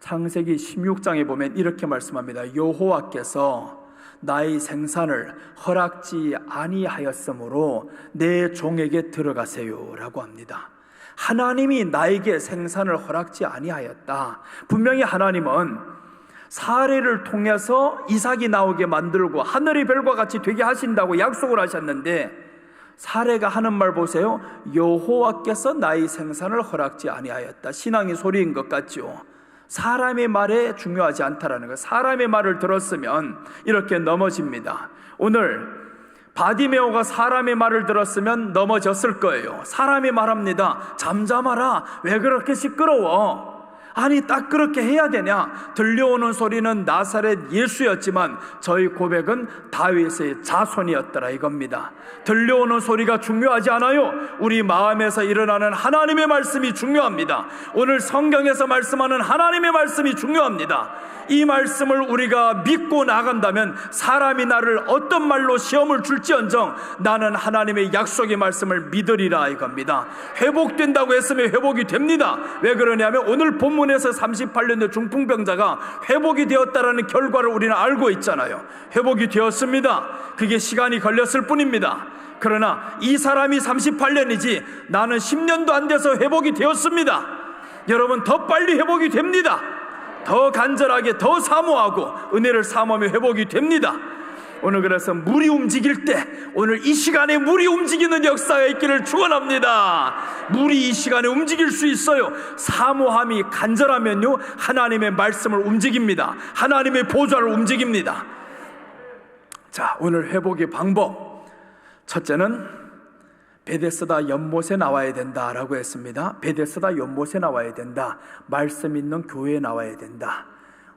창세기 16장에 보면 이렇게 말씀합니다. 여호와께서 나의 생산을 허락지 아니하였으므로 내 종에게 들어가세요 라고 합니다. 하나님이 나에게 생산을 허락지 아니하였다. 분명히 하나님은 사례를 통해서 이삭이 나오게 만들고 하늘의 별과 같이 되게 하신다고 약속을 하셨는데 사례가 하는 말 보세요. 여호와께서 나의 생산을 허락지 아니하였다. 신앙의 소리인 것 같죠. 사람의 말에 중요하지 않다라는 거. 사람의 말을 들었으면 이렇게 넘어집니다. 오늘 바디메오가 사람의 말을 들었으면 넘어졌을 거예요. 사람이 말합니다. 잠잠하라. 왜 그렇게 시끄러워? 아니, 딱 그렇게 해야 되냐? 들려오는 소리는 나사렛 예수였지만 저희 고백은 다윗의 자손이었더라 이겁니다. 들려오는 소리가 중요하지 않아요. 우리 마음에서 일어나는 하나님의 말씀이 중요합니다. 오늘 성경에서 말씀하는 하나님의 말씀이 중요합니다. 이 말씀을 우리가 믿고 나간다면 사람이 나를 어떤 말로 시험을 줄지언정 나는 하나님의 약속의 말씀을 믿으리라 이겁니다. 회복된다고 했으면 회복이 됩니다. 왜 그러냐면 오늘 본문에서 38년 된 중풍병자가 회복이 되었다라는 결과를 우리는 알고 있잖아요. 회복이 되었습니다. 그게 시간이 걸렸을 뿐입니다. 그러나 이 사람이 38년이지 나는 10년도 안 돼서 회복이 되었습니다. 여러분, 더 빨리 회복이 됩니다. 더 간절하게 더 사모하고 은혜를 사모하며 회복이 됩니다. 오늘 그래서 물이 움직일 때 오늘 이 시간에 물이 움직이는 역사가 있기를 축원합니다. 물이 이 시간에 움직일 수 있어요. 사모함이 간절하면요 하나님의 말씀을 움직입니다. 하나님의 보좌를 움직입니다. 자, 오늘 회복의 방법, 첫째는 베데스다 연못에 나와야 된다라고 했습니다. 베데스다 연못에 나와야 된다. 말씀 있는 교회에 나와야 된다.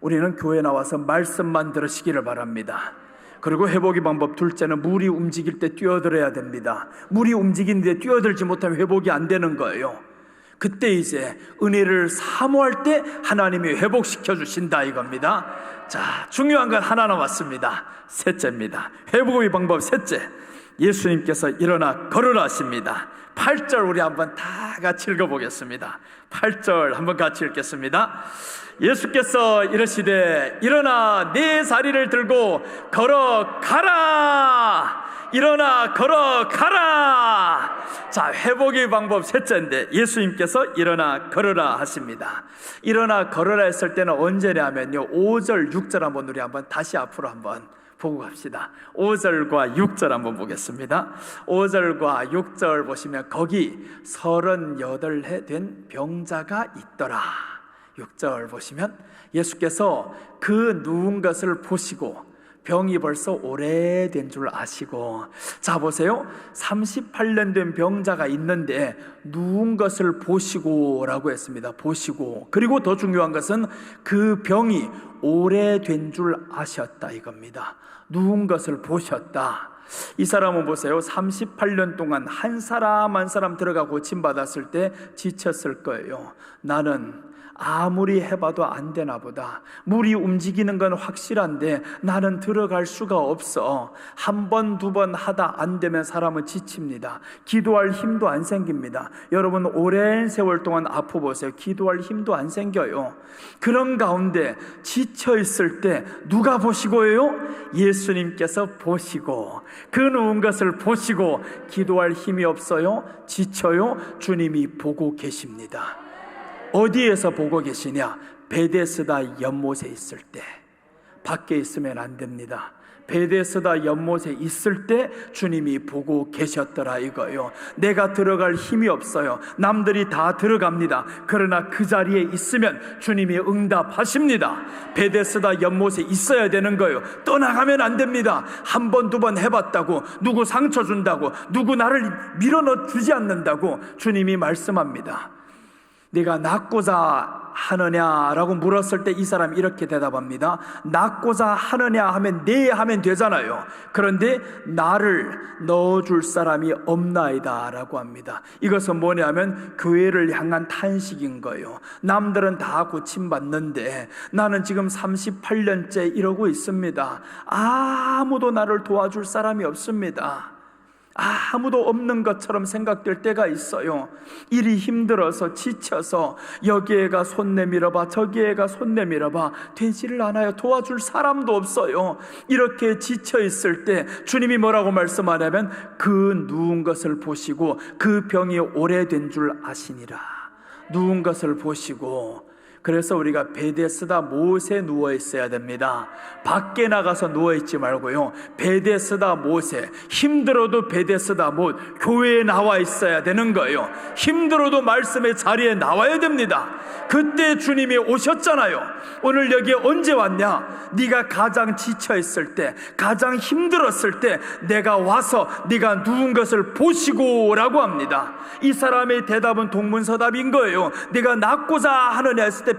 우리는 교회에 나와서 말씀만 들으시기를 바랍니다. 그리고 회복의 방법 둘째는 물이 움직일 때 뛰어들어야 됩니다. 물이 움직이는데 뛰어들지 못하면 회복이 안 되는 거예요. 그때 이제 은혜를 사모할 때 하나님이 회복시켜 주신다 이겁니다. 자, 중요한 건 하나 남았습니다. 셋째입니다. 회복의 방법 셋째, 예수님께서 일어나 걸으라 하십니다. 8절 우리 한번 다 같이 읽어보겠습니다. 8절 한번 같이 읽겠습니다. 예수께서 이르시되 일어나 네 자리를 들고 걸어가라. 일어나 걸어가라. 자, 회복의 방법 셋째인데 예수님께서 일어나 걸으라 하십니다. 일어나 걸으라 했을 때는 언제냐면요, 5절 6절 한번 우리 한번 다시 앞으로 한번 보고 갑시다. 5절과 6절 한번 보겠습니다. 5절과 6절 보시면 거기 38해 된 병자가 있더라. 6절 보시면 예수께서 그 누운 것을 보시고 병이 벌써 오래된 줄 아시고, 자 보세요, 38년 된 병자가 있는데 누운 것을 보시고 라고 했습니다. 보시고, 그리고 더 중요한 것은 그 병이 오래된 줄 아셨다 이겁니다. 누운 것을 보셨다. 이 사람은 보세요, 38년 동안 한 사람 한 사람 들어가 고침받았을 때 지쳤을 거예요. 나는 아무리 해봐도 안 되나 보다. 물이 움직이는 건 확실한데 나는 들어갈 수가 없어. 한 번, 두 번 하다 안 되면 사람은 지칩니다. 기도할 힘도 안 생깁니다. 여러분 오랜 세월 동안 아파보세요. 기도할 힘도 안 생겨요. 그런 가운데 지쳐 있을 때 누가 보시고요? 예수님께서 보시고, 그 누운 것을 보시고, 기도할 힘이 없어요? 지쳐요? 주님이 보고 계십니다. 어디에서 보고 계시냐? 베데스다 연못에 있을 때. 밖에 있으면 안 됩니다. 베데스다 연못에 있을 때 주님이 보고 계셨더라 이거요. 내가 들어갈 힘이 없어요. 남들이 다 들어갑니다. 그러나 그 자리에 있으면 주님이 응답하십니다. 베데스다 연못에 있어야 되는 거예요. 떠나가면 안 됩니다. 한 번, 두 번 해봤다고, 누구 상처 준다고, 누구 나를 밀어넣어 주지 않는다고 주님이 말씀합니다. 네가 낫고자 하느냐라고 물었을 때 이 사람이 이렇게 대답합니다. 낫고자 하느냐 하면 네 하면 되잖아요. 그런데 나를 넣어줄 사람이 없나이다 라고 합니다. 이것은 뭐냐면 교회를 향한 탄식인 거예요. 남들은 다 고침받는데 나는 지금 38년째 이러고 있습니다. 아무도 나를 도와줄 사람이 없습니다. 아무도 없는 것처럼 생각될 때가 있어요. 일이 힘들어서 지쳐서 여기에가 손 내밀어봐, 저기에가 손 내밀어봐, 되지를 않아요. 도와줄 사람도 없어요. 이렇게 지쳐 있을 때 주님이 뭐라고 말씀하냐면 그 누운 것을 보시고 그 병이 오래된 줄 아시니라. 누운 것을 보시고. 그래서 우리가 베데스다 못에 누워 있어야 됩니다. 밖에 나가서 누워 있지 말고요. 베데스다 못에, 힘들어도 베데스다 못, 교회에 나와 있어야 되는 거예요. 힘들어도 말씀의 자리에 나와야 됩니다. 그때 주님이 오셨잖아요. 오늘 여기에 언제 왔냐? 네가 가장 지쳐 있을 때, 가장 힘들었을 때 내가 와서 네가 누운 것을 보시고 라고 합니다. 이 사람의 대답은 동문서답인 거예요. 네가 낫고자 하느냐 했을 때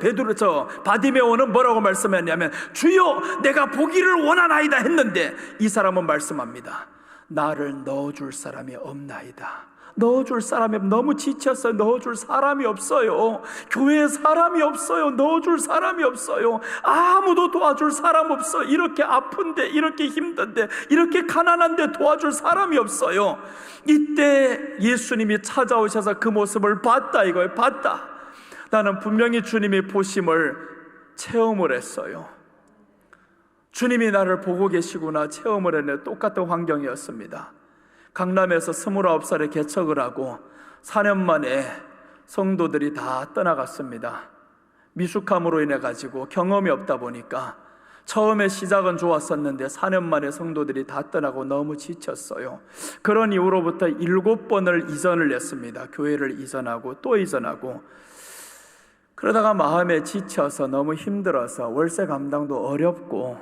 바디메오는 뭐라고 말씀했냐면 주여 내가 보기를 원하나이다 했는데 이 사람은 말씀합니다. 나를 넣어줄 사람이 없나이다. 넣어줄 사람이 너무 지쳤어요. 넣어줄 사람이 없어요. 교회에 사람이 없어요. 넣어줄 사람이 없어요. 아무도 도와줄 사람 없어. 이렇게 아픈데, 이렇게 힘든데, 이렇게 가난한데 도와줄 사람이 없어요. 이때 예수님이 찾아오셔서 그 모습을 봤다 이거예요. 봤다. 나는 분명히 주님의 보심을 체험을 했어요. 주님이 나를 보고 계시구나 체험을 했는데 똑같은 환경이었습니다. 강남에서 29살에 개척을 하고 4년 만에 성도들이 다 떠나갔습니다. 미숙함으로 인해 가지고 경험이 없다 보니까 처음에 시작은 좋았었는데 4년 만에 성도들이 다 떠나고 너무 지쳤어요. 그런 이후로부터 7번을 이전을 했습니다. 교회를 이전하고 또 이전하고. 그러다가 마음에 지쳐서 너무 힘들어서 월세 감당도 어렵고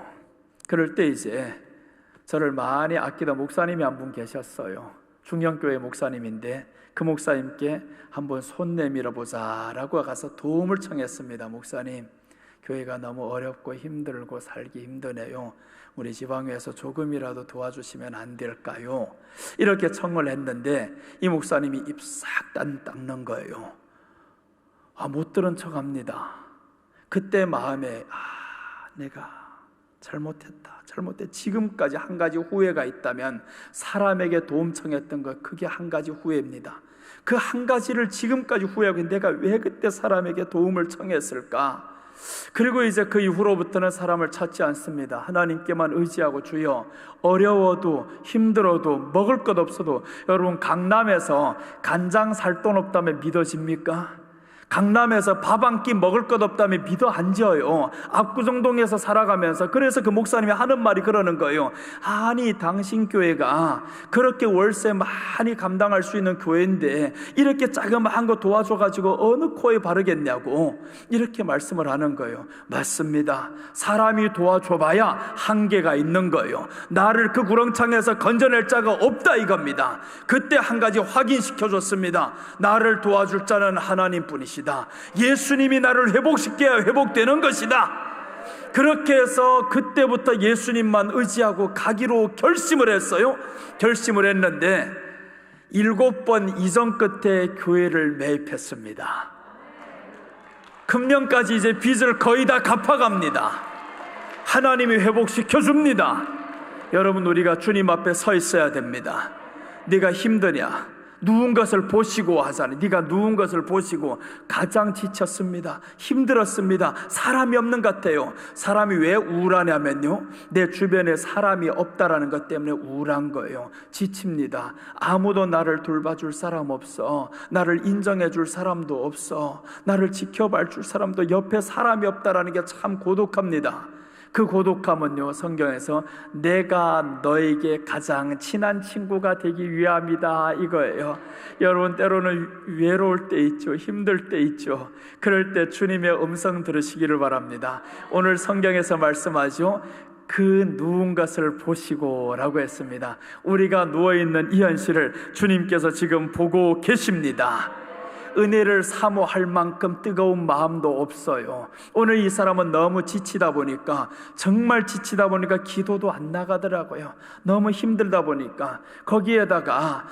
그럴 때 이제 저를 많이 아끼던 목사님이 한 분 계셨어요. 중형교회 목사님인데 그 목사님께 한번 손 내밀어 보자라고 가서 도움을 청했습니다. 목사님, 교회가 너무 어렵고 힘들고 살기 힘드네요. 우리 지방에서 조금이라도 도와주시면 안 될까요? 이렇게 청을 했는데 이 목사님이 입 싹 닦는 거예요. 못 들은 척합니다. 그때 마음에 내가 잘못했다. 지금까지 한 가지 후회가 있다면 사람에게 도움 청했던 것, 그게 한 가지 후회입니다. 그 한 가지를 지금까지 후회하고, 내가 왜 그때 사람에게 도움을 청했을까? 그리고 이제 그 이후로부터는 사람을 찾지 않습니다. 하나님께만 의지하고, 주여, 어려워도 힘들어도 먹을 것 없어도, 여러분 강남에서 간장 살 돈 없다면 믿어집니까? 강남에서 밥 한 끼 먹을 것 없다면 믿어 안 져요. 압구정동에서 살아가면서. 그래서 그 목사님이 하는 말이 그러는 거예요. 아니, 당신 교회가 그렇게 월세 많이 감당할 수 있는 교회인데 이렇게 자그마한 거 도와줘가지고 어느 코에 바르겠냐고, 이렇게 말씀을 하는 거예요. 맞습니다. 사람이 도와줘봐야 한계가 있는 거예요. 나를 그 구렁창에서 건져낼 자가 없다, 이겁니다. 그때 한 가지 확인시켜줬습니다. 나를 도와줄 자는 하나님뿐이시다. 예수님이 나를 회복시켜야 회복되는 것이다. 그렇게 해서 그때부터 예수님만 의지하고 가기로 결심을 했어요. 결심을 했는데 7번 이전 끝에 교회를 매입했습니다. 금년까지 이제 빚을 거의 다 갚아갑니다. 하나님이 회복시켜 줍니다. 여러분, 우리가 주님 앞에 서 있어야 됩니다. 네가 힘드냐? 누운 것을 보시고 하잖아요. 네가 누운 것을 보시고 가장 지쳤습니다. 힘들었습니다. 사람이 없는 것 같아요. 사람이 왜 우울하냐면요, 내 주변에 사람이 없다라는 것 때문에 우울한 거예요. 지칩니다. 아무도 나를 돌봐줄 사람 없어. 나를 인정해줄 사람도 없어. 나를 지켜봐줄 사람도, 옆에 사람이 없다라는 게 참 고독합니다. 그 고독함은요, 성경에서 내가 너에게 가장 친한 친구가 되기 위함이다, 이거예요. 여러분, 때로는 외로울 때 있죠. 힘들 때 있죠. 그럴 때 주님의 음성 들으시기를 바랍니다. 오늘 성경에서 말씀하죠. 그 누운 것을 보시고 라고 했습니다. 우리가 누워있는 이 현실을 주님께서 지금 보고 계십니다. 은혜를 사모할 만큼 뜨거운 마음도 없어요. 오늘 이 사람은 너무 지치다 보니까, 정말 지치다 보니까 기도도 안 나가더라고요. 너무 힘들다 보니까. 거기에다가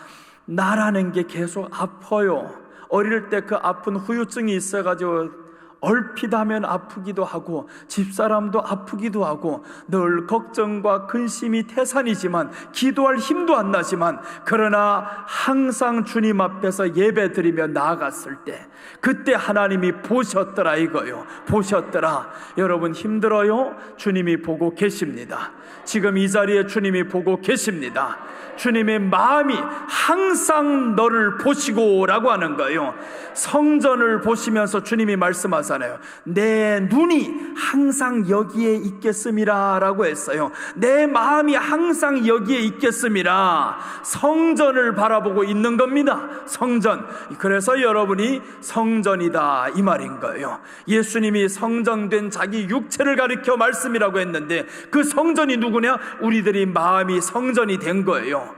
나라는 게 계속 아파요. 어릴 때 그 아픈 후유증이 있어가지고 얼핏 하면 아프기도 하고 집사람도 아프기도 하고 늘 걱정과 근심이 태산이지만 기도할 힘도 안 나지만, 그러나 항상 주님 앞에서 예배 드리며 나아갔을 때 그때 하나님이 보셨더라, 이거요. 보셨더라. 여러분, 힘들어요? 주님이 보고 계십니다. 지금 이 자리에 주님이 보고 계십니다. 주님의 마음이 항상 너를 보시고 라고 하는 거예요. 성전을 보시면서 주님이 말씀하잖아요. 내 눈이 항상 여기에 있겠음이라 라고 했어요. 내 마음이 항상 여기에 있겠음이라. 성전을 바라보고 있는 겁니다. 성전. 그래서 여러분이 성전이다, 이 말인 거예요. 예수님이 성전된 자기 육체를 가리켜 말씀이라고 했는데, 그 성전이 누구냐? 우리들이 마음이 성전이 된 거예요.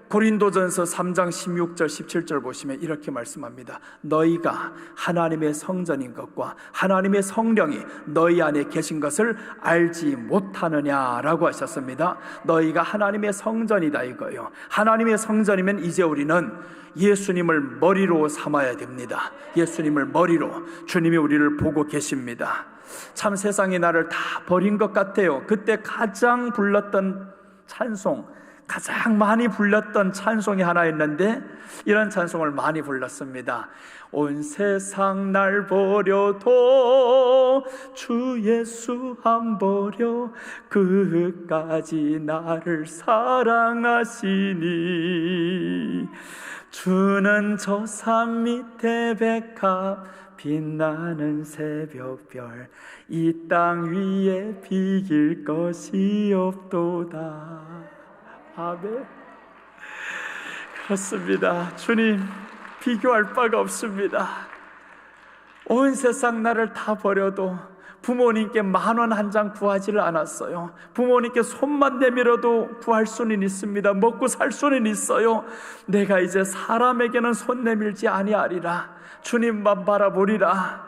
고린도전서 3장 16절 17절 보시면 이렇게 말씀합니다. 너희가 하나님의 성전인 것과 하나님의 성령이 너희 안에 계신 것을 알지 못하느냐라고 하셨습니다. 너희가 하나님의 성전이다, 이거예요. 하나님의 성전이면 이제 우리는 예수님을 머리로 삼아야 됩니다. 예수님을 머리로. 주님이 우리를 보고 계십니다. 참 세상이 나를 다 버린 것 같아요. 그때 가장 불렀던 찬송, 가장 많이 불렀던 찬송이 하나 있는데 이런 찬송을 많이 불렀습니다. 온 세상 날 버려도 주 예수 안 버려 그까지 나를 사랑하시니 주는 저 산 밑에 백합 빛나는 새벽별 이 땅 위에 비길 것이 없도다. 아멘. 그렇습니다. 주님 비교할 바가 없습니다. 온 세상 나를 다 버려도 부모님께 10,000원 한 장 구하지를 않았어요. 부모님께 손만 내밀어도 구할 수는 있습니다. 먹고 살 수는 있어요. 내가 이제 사람에게는 손 내밀지 아니하리라. 주님만 바라보리라.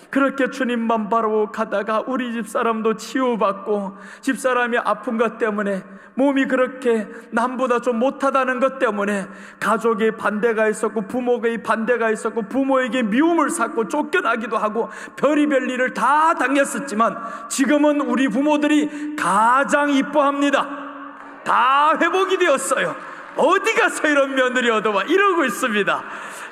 그렇게 주님만 바라보고 가다가 우리 집사람도 치유받고, 집사람이 아픈 것 때문에, 몸이 그렇게 남보다 좀 못하다는 것 때문에 가족의 반대가 있었고, 부모의 반대가 있었고, 부모에게 미움을 샀고 쫓겨나기도 하고 별의별 일을 다 당했었지만, 지금은 우리 부모들이 가장 이뻐합니다. 다 회복이 되었어요. 어디 가서 이런 며느리 얻어와, 이러고 있습니다.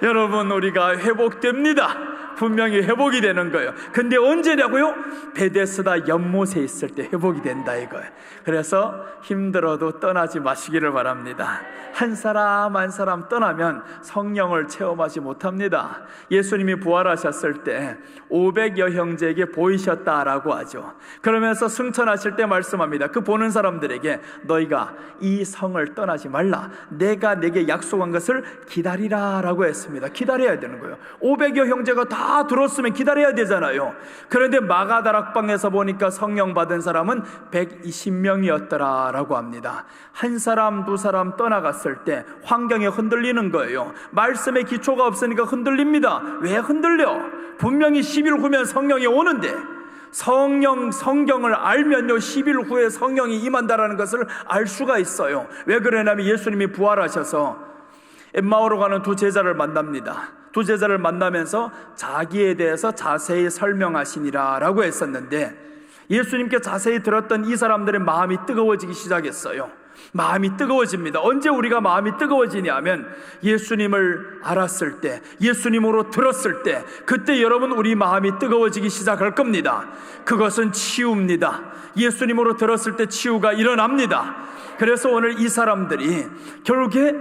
여러분, 우리가 회복됩니다. 분명히 회복이 되는 거예요. 근데 언제냐고요? 베데스다 연못에 있을 때 회복이 된다 이거예요. 그래서 힘들어도 떠나지 마시기를 바랍니다. 한 사람 한 사람 떠나면 성령을 체험하지 못합니다. 예수님이 부활하셨을 때 500여 형제에게 보이셨다라고 하죠. 그러면서 승천하실 때 말씀합니다. 그 보는 사람들에게 너희가 이 성을 떠나지 말라, 내가 내게 약속한 것을 기다리라 라고 했습니다. 기다려야 되는 거예요. 500여 형제가 다 들었으면 기다려야 되잖아요. 그런데 마가다락방에서 보니까 성령 받은 사람은 120명이었더라 라고 합니다. 한 사람 두 사람 떠나갔을 때 환경이 흔들리는 거예요. 말씀의 기초가 없으니까 흔들립니다. 왜 흔들려? 분명히 10일 후면 성령이 오는데, 성경을 알면요 10일 후에 성령이 임한다라는 것을 알 수가 있어요. 왜 그러냐면 예수님이 부활하셔서 엠마오로 가는 두 제자를 만납니다. 두 제자를 만나면서 자기에 대해서 자세히 설명하시니라 라고 했었는데, 예수님께 자세히 들었던 이 사람들의 마음이 뜨거워지기 시작했어요. 마음이 뜨거워집니다. 언제 우리가 마음이 뜨거워지냐면 예수님을 알았을 때, 예수님으로 들었을 때, 그때 여러분 우리 마음이 뜨거워지기 시작할 겁니다. 그것은 치유입니다. 예수님으로 들었을 때 치유가 일어납니다. 그래서 오늘 이 사람들이 결국에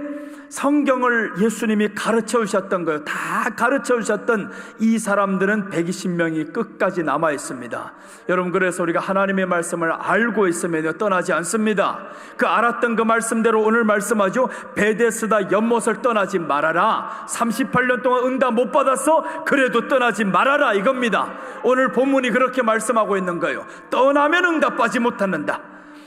성경을 예수님이 가르쳐 주셨던 거예요. 다 가르쳐 주셨던 이 사람들은 120명이 끝까지 남아 있습니다. 여러분, 그래서 우리가 하나님의 말씀을 알고 있으면 떠나지 않습니다. 그 알았던 그 말씀대로 오늘 말씀하죠. 베데스다 연못을 떠나지 말아라. 38년 동안 응답 못 받았어? 그래도 떠나지 말아라 이겁니다. 오늘 본문이 그렇게 말씀하고 있는 거예요. 떠나면 응답받지 못한다.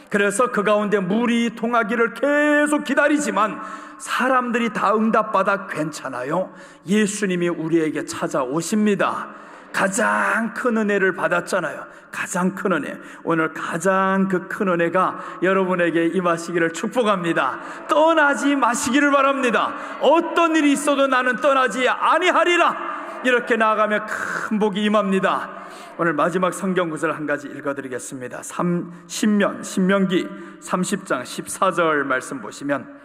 그래서 그 가운데 물이 통하기를 계속 기다리지만 사람들이 다 응답받아 괜찮아요. 예수님이 우리에게 찾아오십니다. 가장 큰 은혜를 받았잖아요. 가장 큰 은혜. 오늘 가장 그 큰 은혜가 여러분에게 임하시기를 축복합니다. 떠나지 마시기를 바랍니다. 어떤 일이 있어도 나는 떠나지 아니하리라, 이렇게 나아가면 큰 복이 임합니다. 오늘 마지막 성경 구절 한 가지 읽어드리겠습니다. 신명기 30장 14절 말씀 보시면,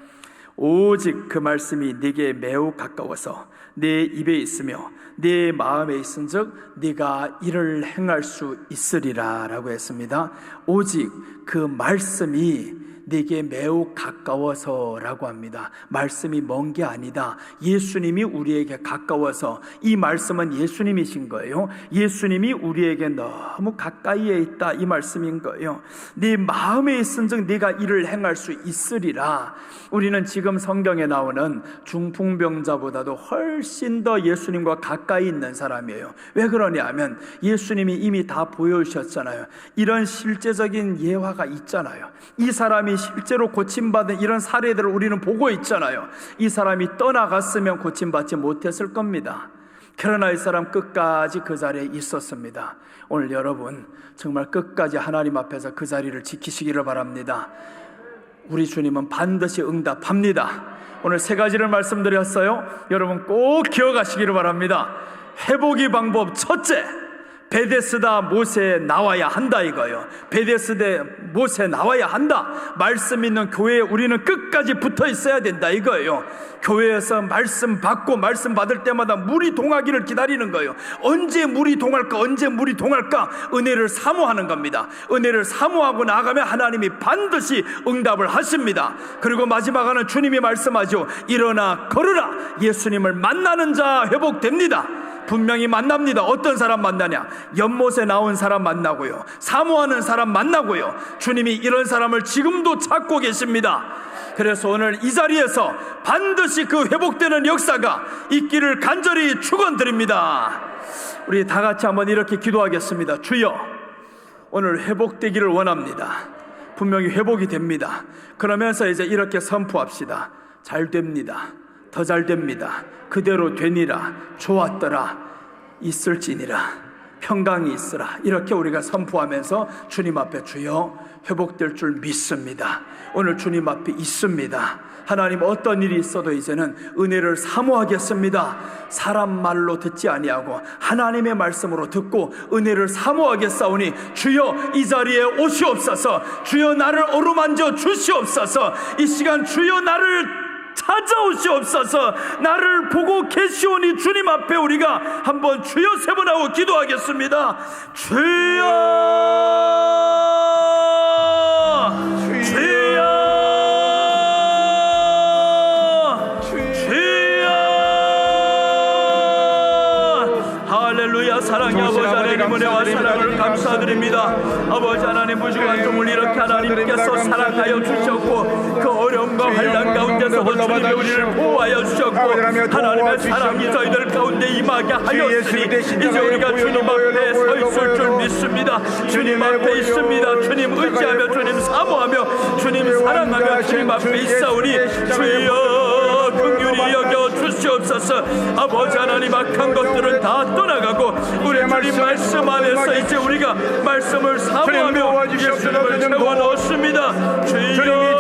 오직 그 말씀이 네게 매우 가까워서 네 입에 있으며 네 마음에 있은즉 네가 이를 행할 수 있으리라 라고 했습니다. 오직 그 말씀이 네게 매우 가까워서 라고 합니다. 말씀이 먼 게 아니다. 예수님이 우리에게 가까워서, 이 말씀은 예수님이신 거예요. 예수님이 우리에게 너무 가까이에 있다, 이 말씀인 거예요. 네 마음에 있은즉 네가 이를 행할 수 있으리라. 우리는 지금 성경에 나오는 중풍병자보다도 훨씬 더 예수님과 가까이 있는 사람이에요. 왜 그러냐 하면 예수님이 이미 다 보여주셨잖아요. 이런 실제적인 예화가 있잖아요. 이 사람이 실제로 고침받은 이런 사례들을 우리는 보고 있잖아요. 이 사람이 떠나갔으면 고침받지 못했을 겁니다. 그러나 이 사람 끝까지 그 자리에 있었습니다. 오늘 여러분 정말 끝까지 하나님 앞에서 그 자리를 지키시기를 바랍니다. 우리 주님은 반드시 응답합니다. 오늘 세 가지를 말씀드렸어요. 여러분 꼭 기억하시기를 바랍니다. 회복의 방법 첫째, 베데스다 못에 나와야 한다 이거예요. 베데스다 못에 나와야 한다. 말씀 있는 교회에 우리는 끝까지 붙어 있어야 된다 이거예요. 교회에서 말씀 받고 말씀 받을 때마다 물이 동하기를 기다리는 거예요. 언제 물이 동할까, 언제 물이 동할까. 은혜를 사모하는 겁니다. 은혜를 사모하고 나가면 하나님이 반드시 응답을 하십니다. 그리고 마지막 하는 주님이 말씀하죠. 일어나 걸으라. 예수님을 만나는 자 회복됩니다. 분명히 만납니다. 어떤 사람 만나냐? 연못에 나온 사람 만나고요, 사모하는 사람 만나고요. 주님이 이런 사람을 지금도 찾고 계십니다. 그래서 오늘 이 자리에서 반드시 그 회복되는 역사가 있기를 간절히 축원드립니다. 우리 다 같이 한번 이렇게 기도하겠습니다. 주여, 오늘 회복되기를 원합니다. 분명히 회복이 됩니다. 그러면서 이제 이렇게 선포합시다. 잘 됩니다. 더 잘 됩니다. 그대로 되니라. 좋았더라. 있을지니라. 평강이 있으라. 이렇게 우리가 선포하면서 주님 앞에 주여 회복될 줄 믿습니다. 오늘 주님 앞에 있습니다. 하나님 어떤 일이 있어도 이제는 은혜를 사모하겠습니다. 사람 말로 듣지 아니하고 하나님의 말씀으로 듣고 은혜를 사모하겠사오니 주여 이 자리에 오시옵소서. 주여 나를 어루만져 주시옵소서. 이 시간 주여 나를 찾아오시옵소서. 나를 보고 계시오니 주님 앞에 우리가 한번 주여 세 번 하고 기도하겠습니다. 주여 주여 할렐루야. 사랑의 아버지 하나님, 은혜와 사랑을 감사드립니다. 아버지 하나님, 무지한 종을 이렇게 하나님께서 사랑하여 주셨고 그 어려움과 환난 가운데서도 주님이 우리를 보호하여 주셨고 하나님의 사랑이 저희들 가운데 임하게 하였으니 이제 우리가 주님 앞에 서 있을 줄 믿습니다. 주님 앞에 있습니다. 주님 의지하며 주님 사모하며 주님 사랑하며 주님 앞에 있사오니 주여 긍휼히 여겨 주시옵소서. 아버지 하나님, 악한 것들은 다 떠나가고 우리 주님 말씀 안에서 이제 우리가 말씀을 사모하며 예수님을 채워 넣습니다. 주여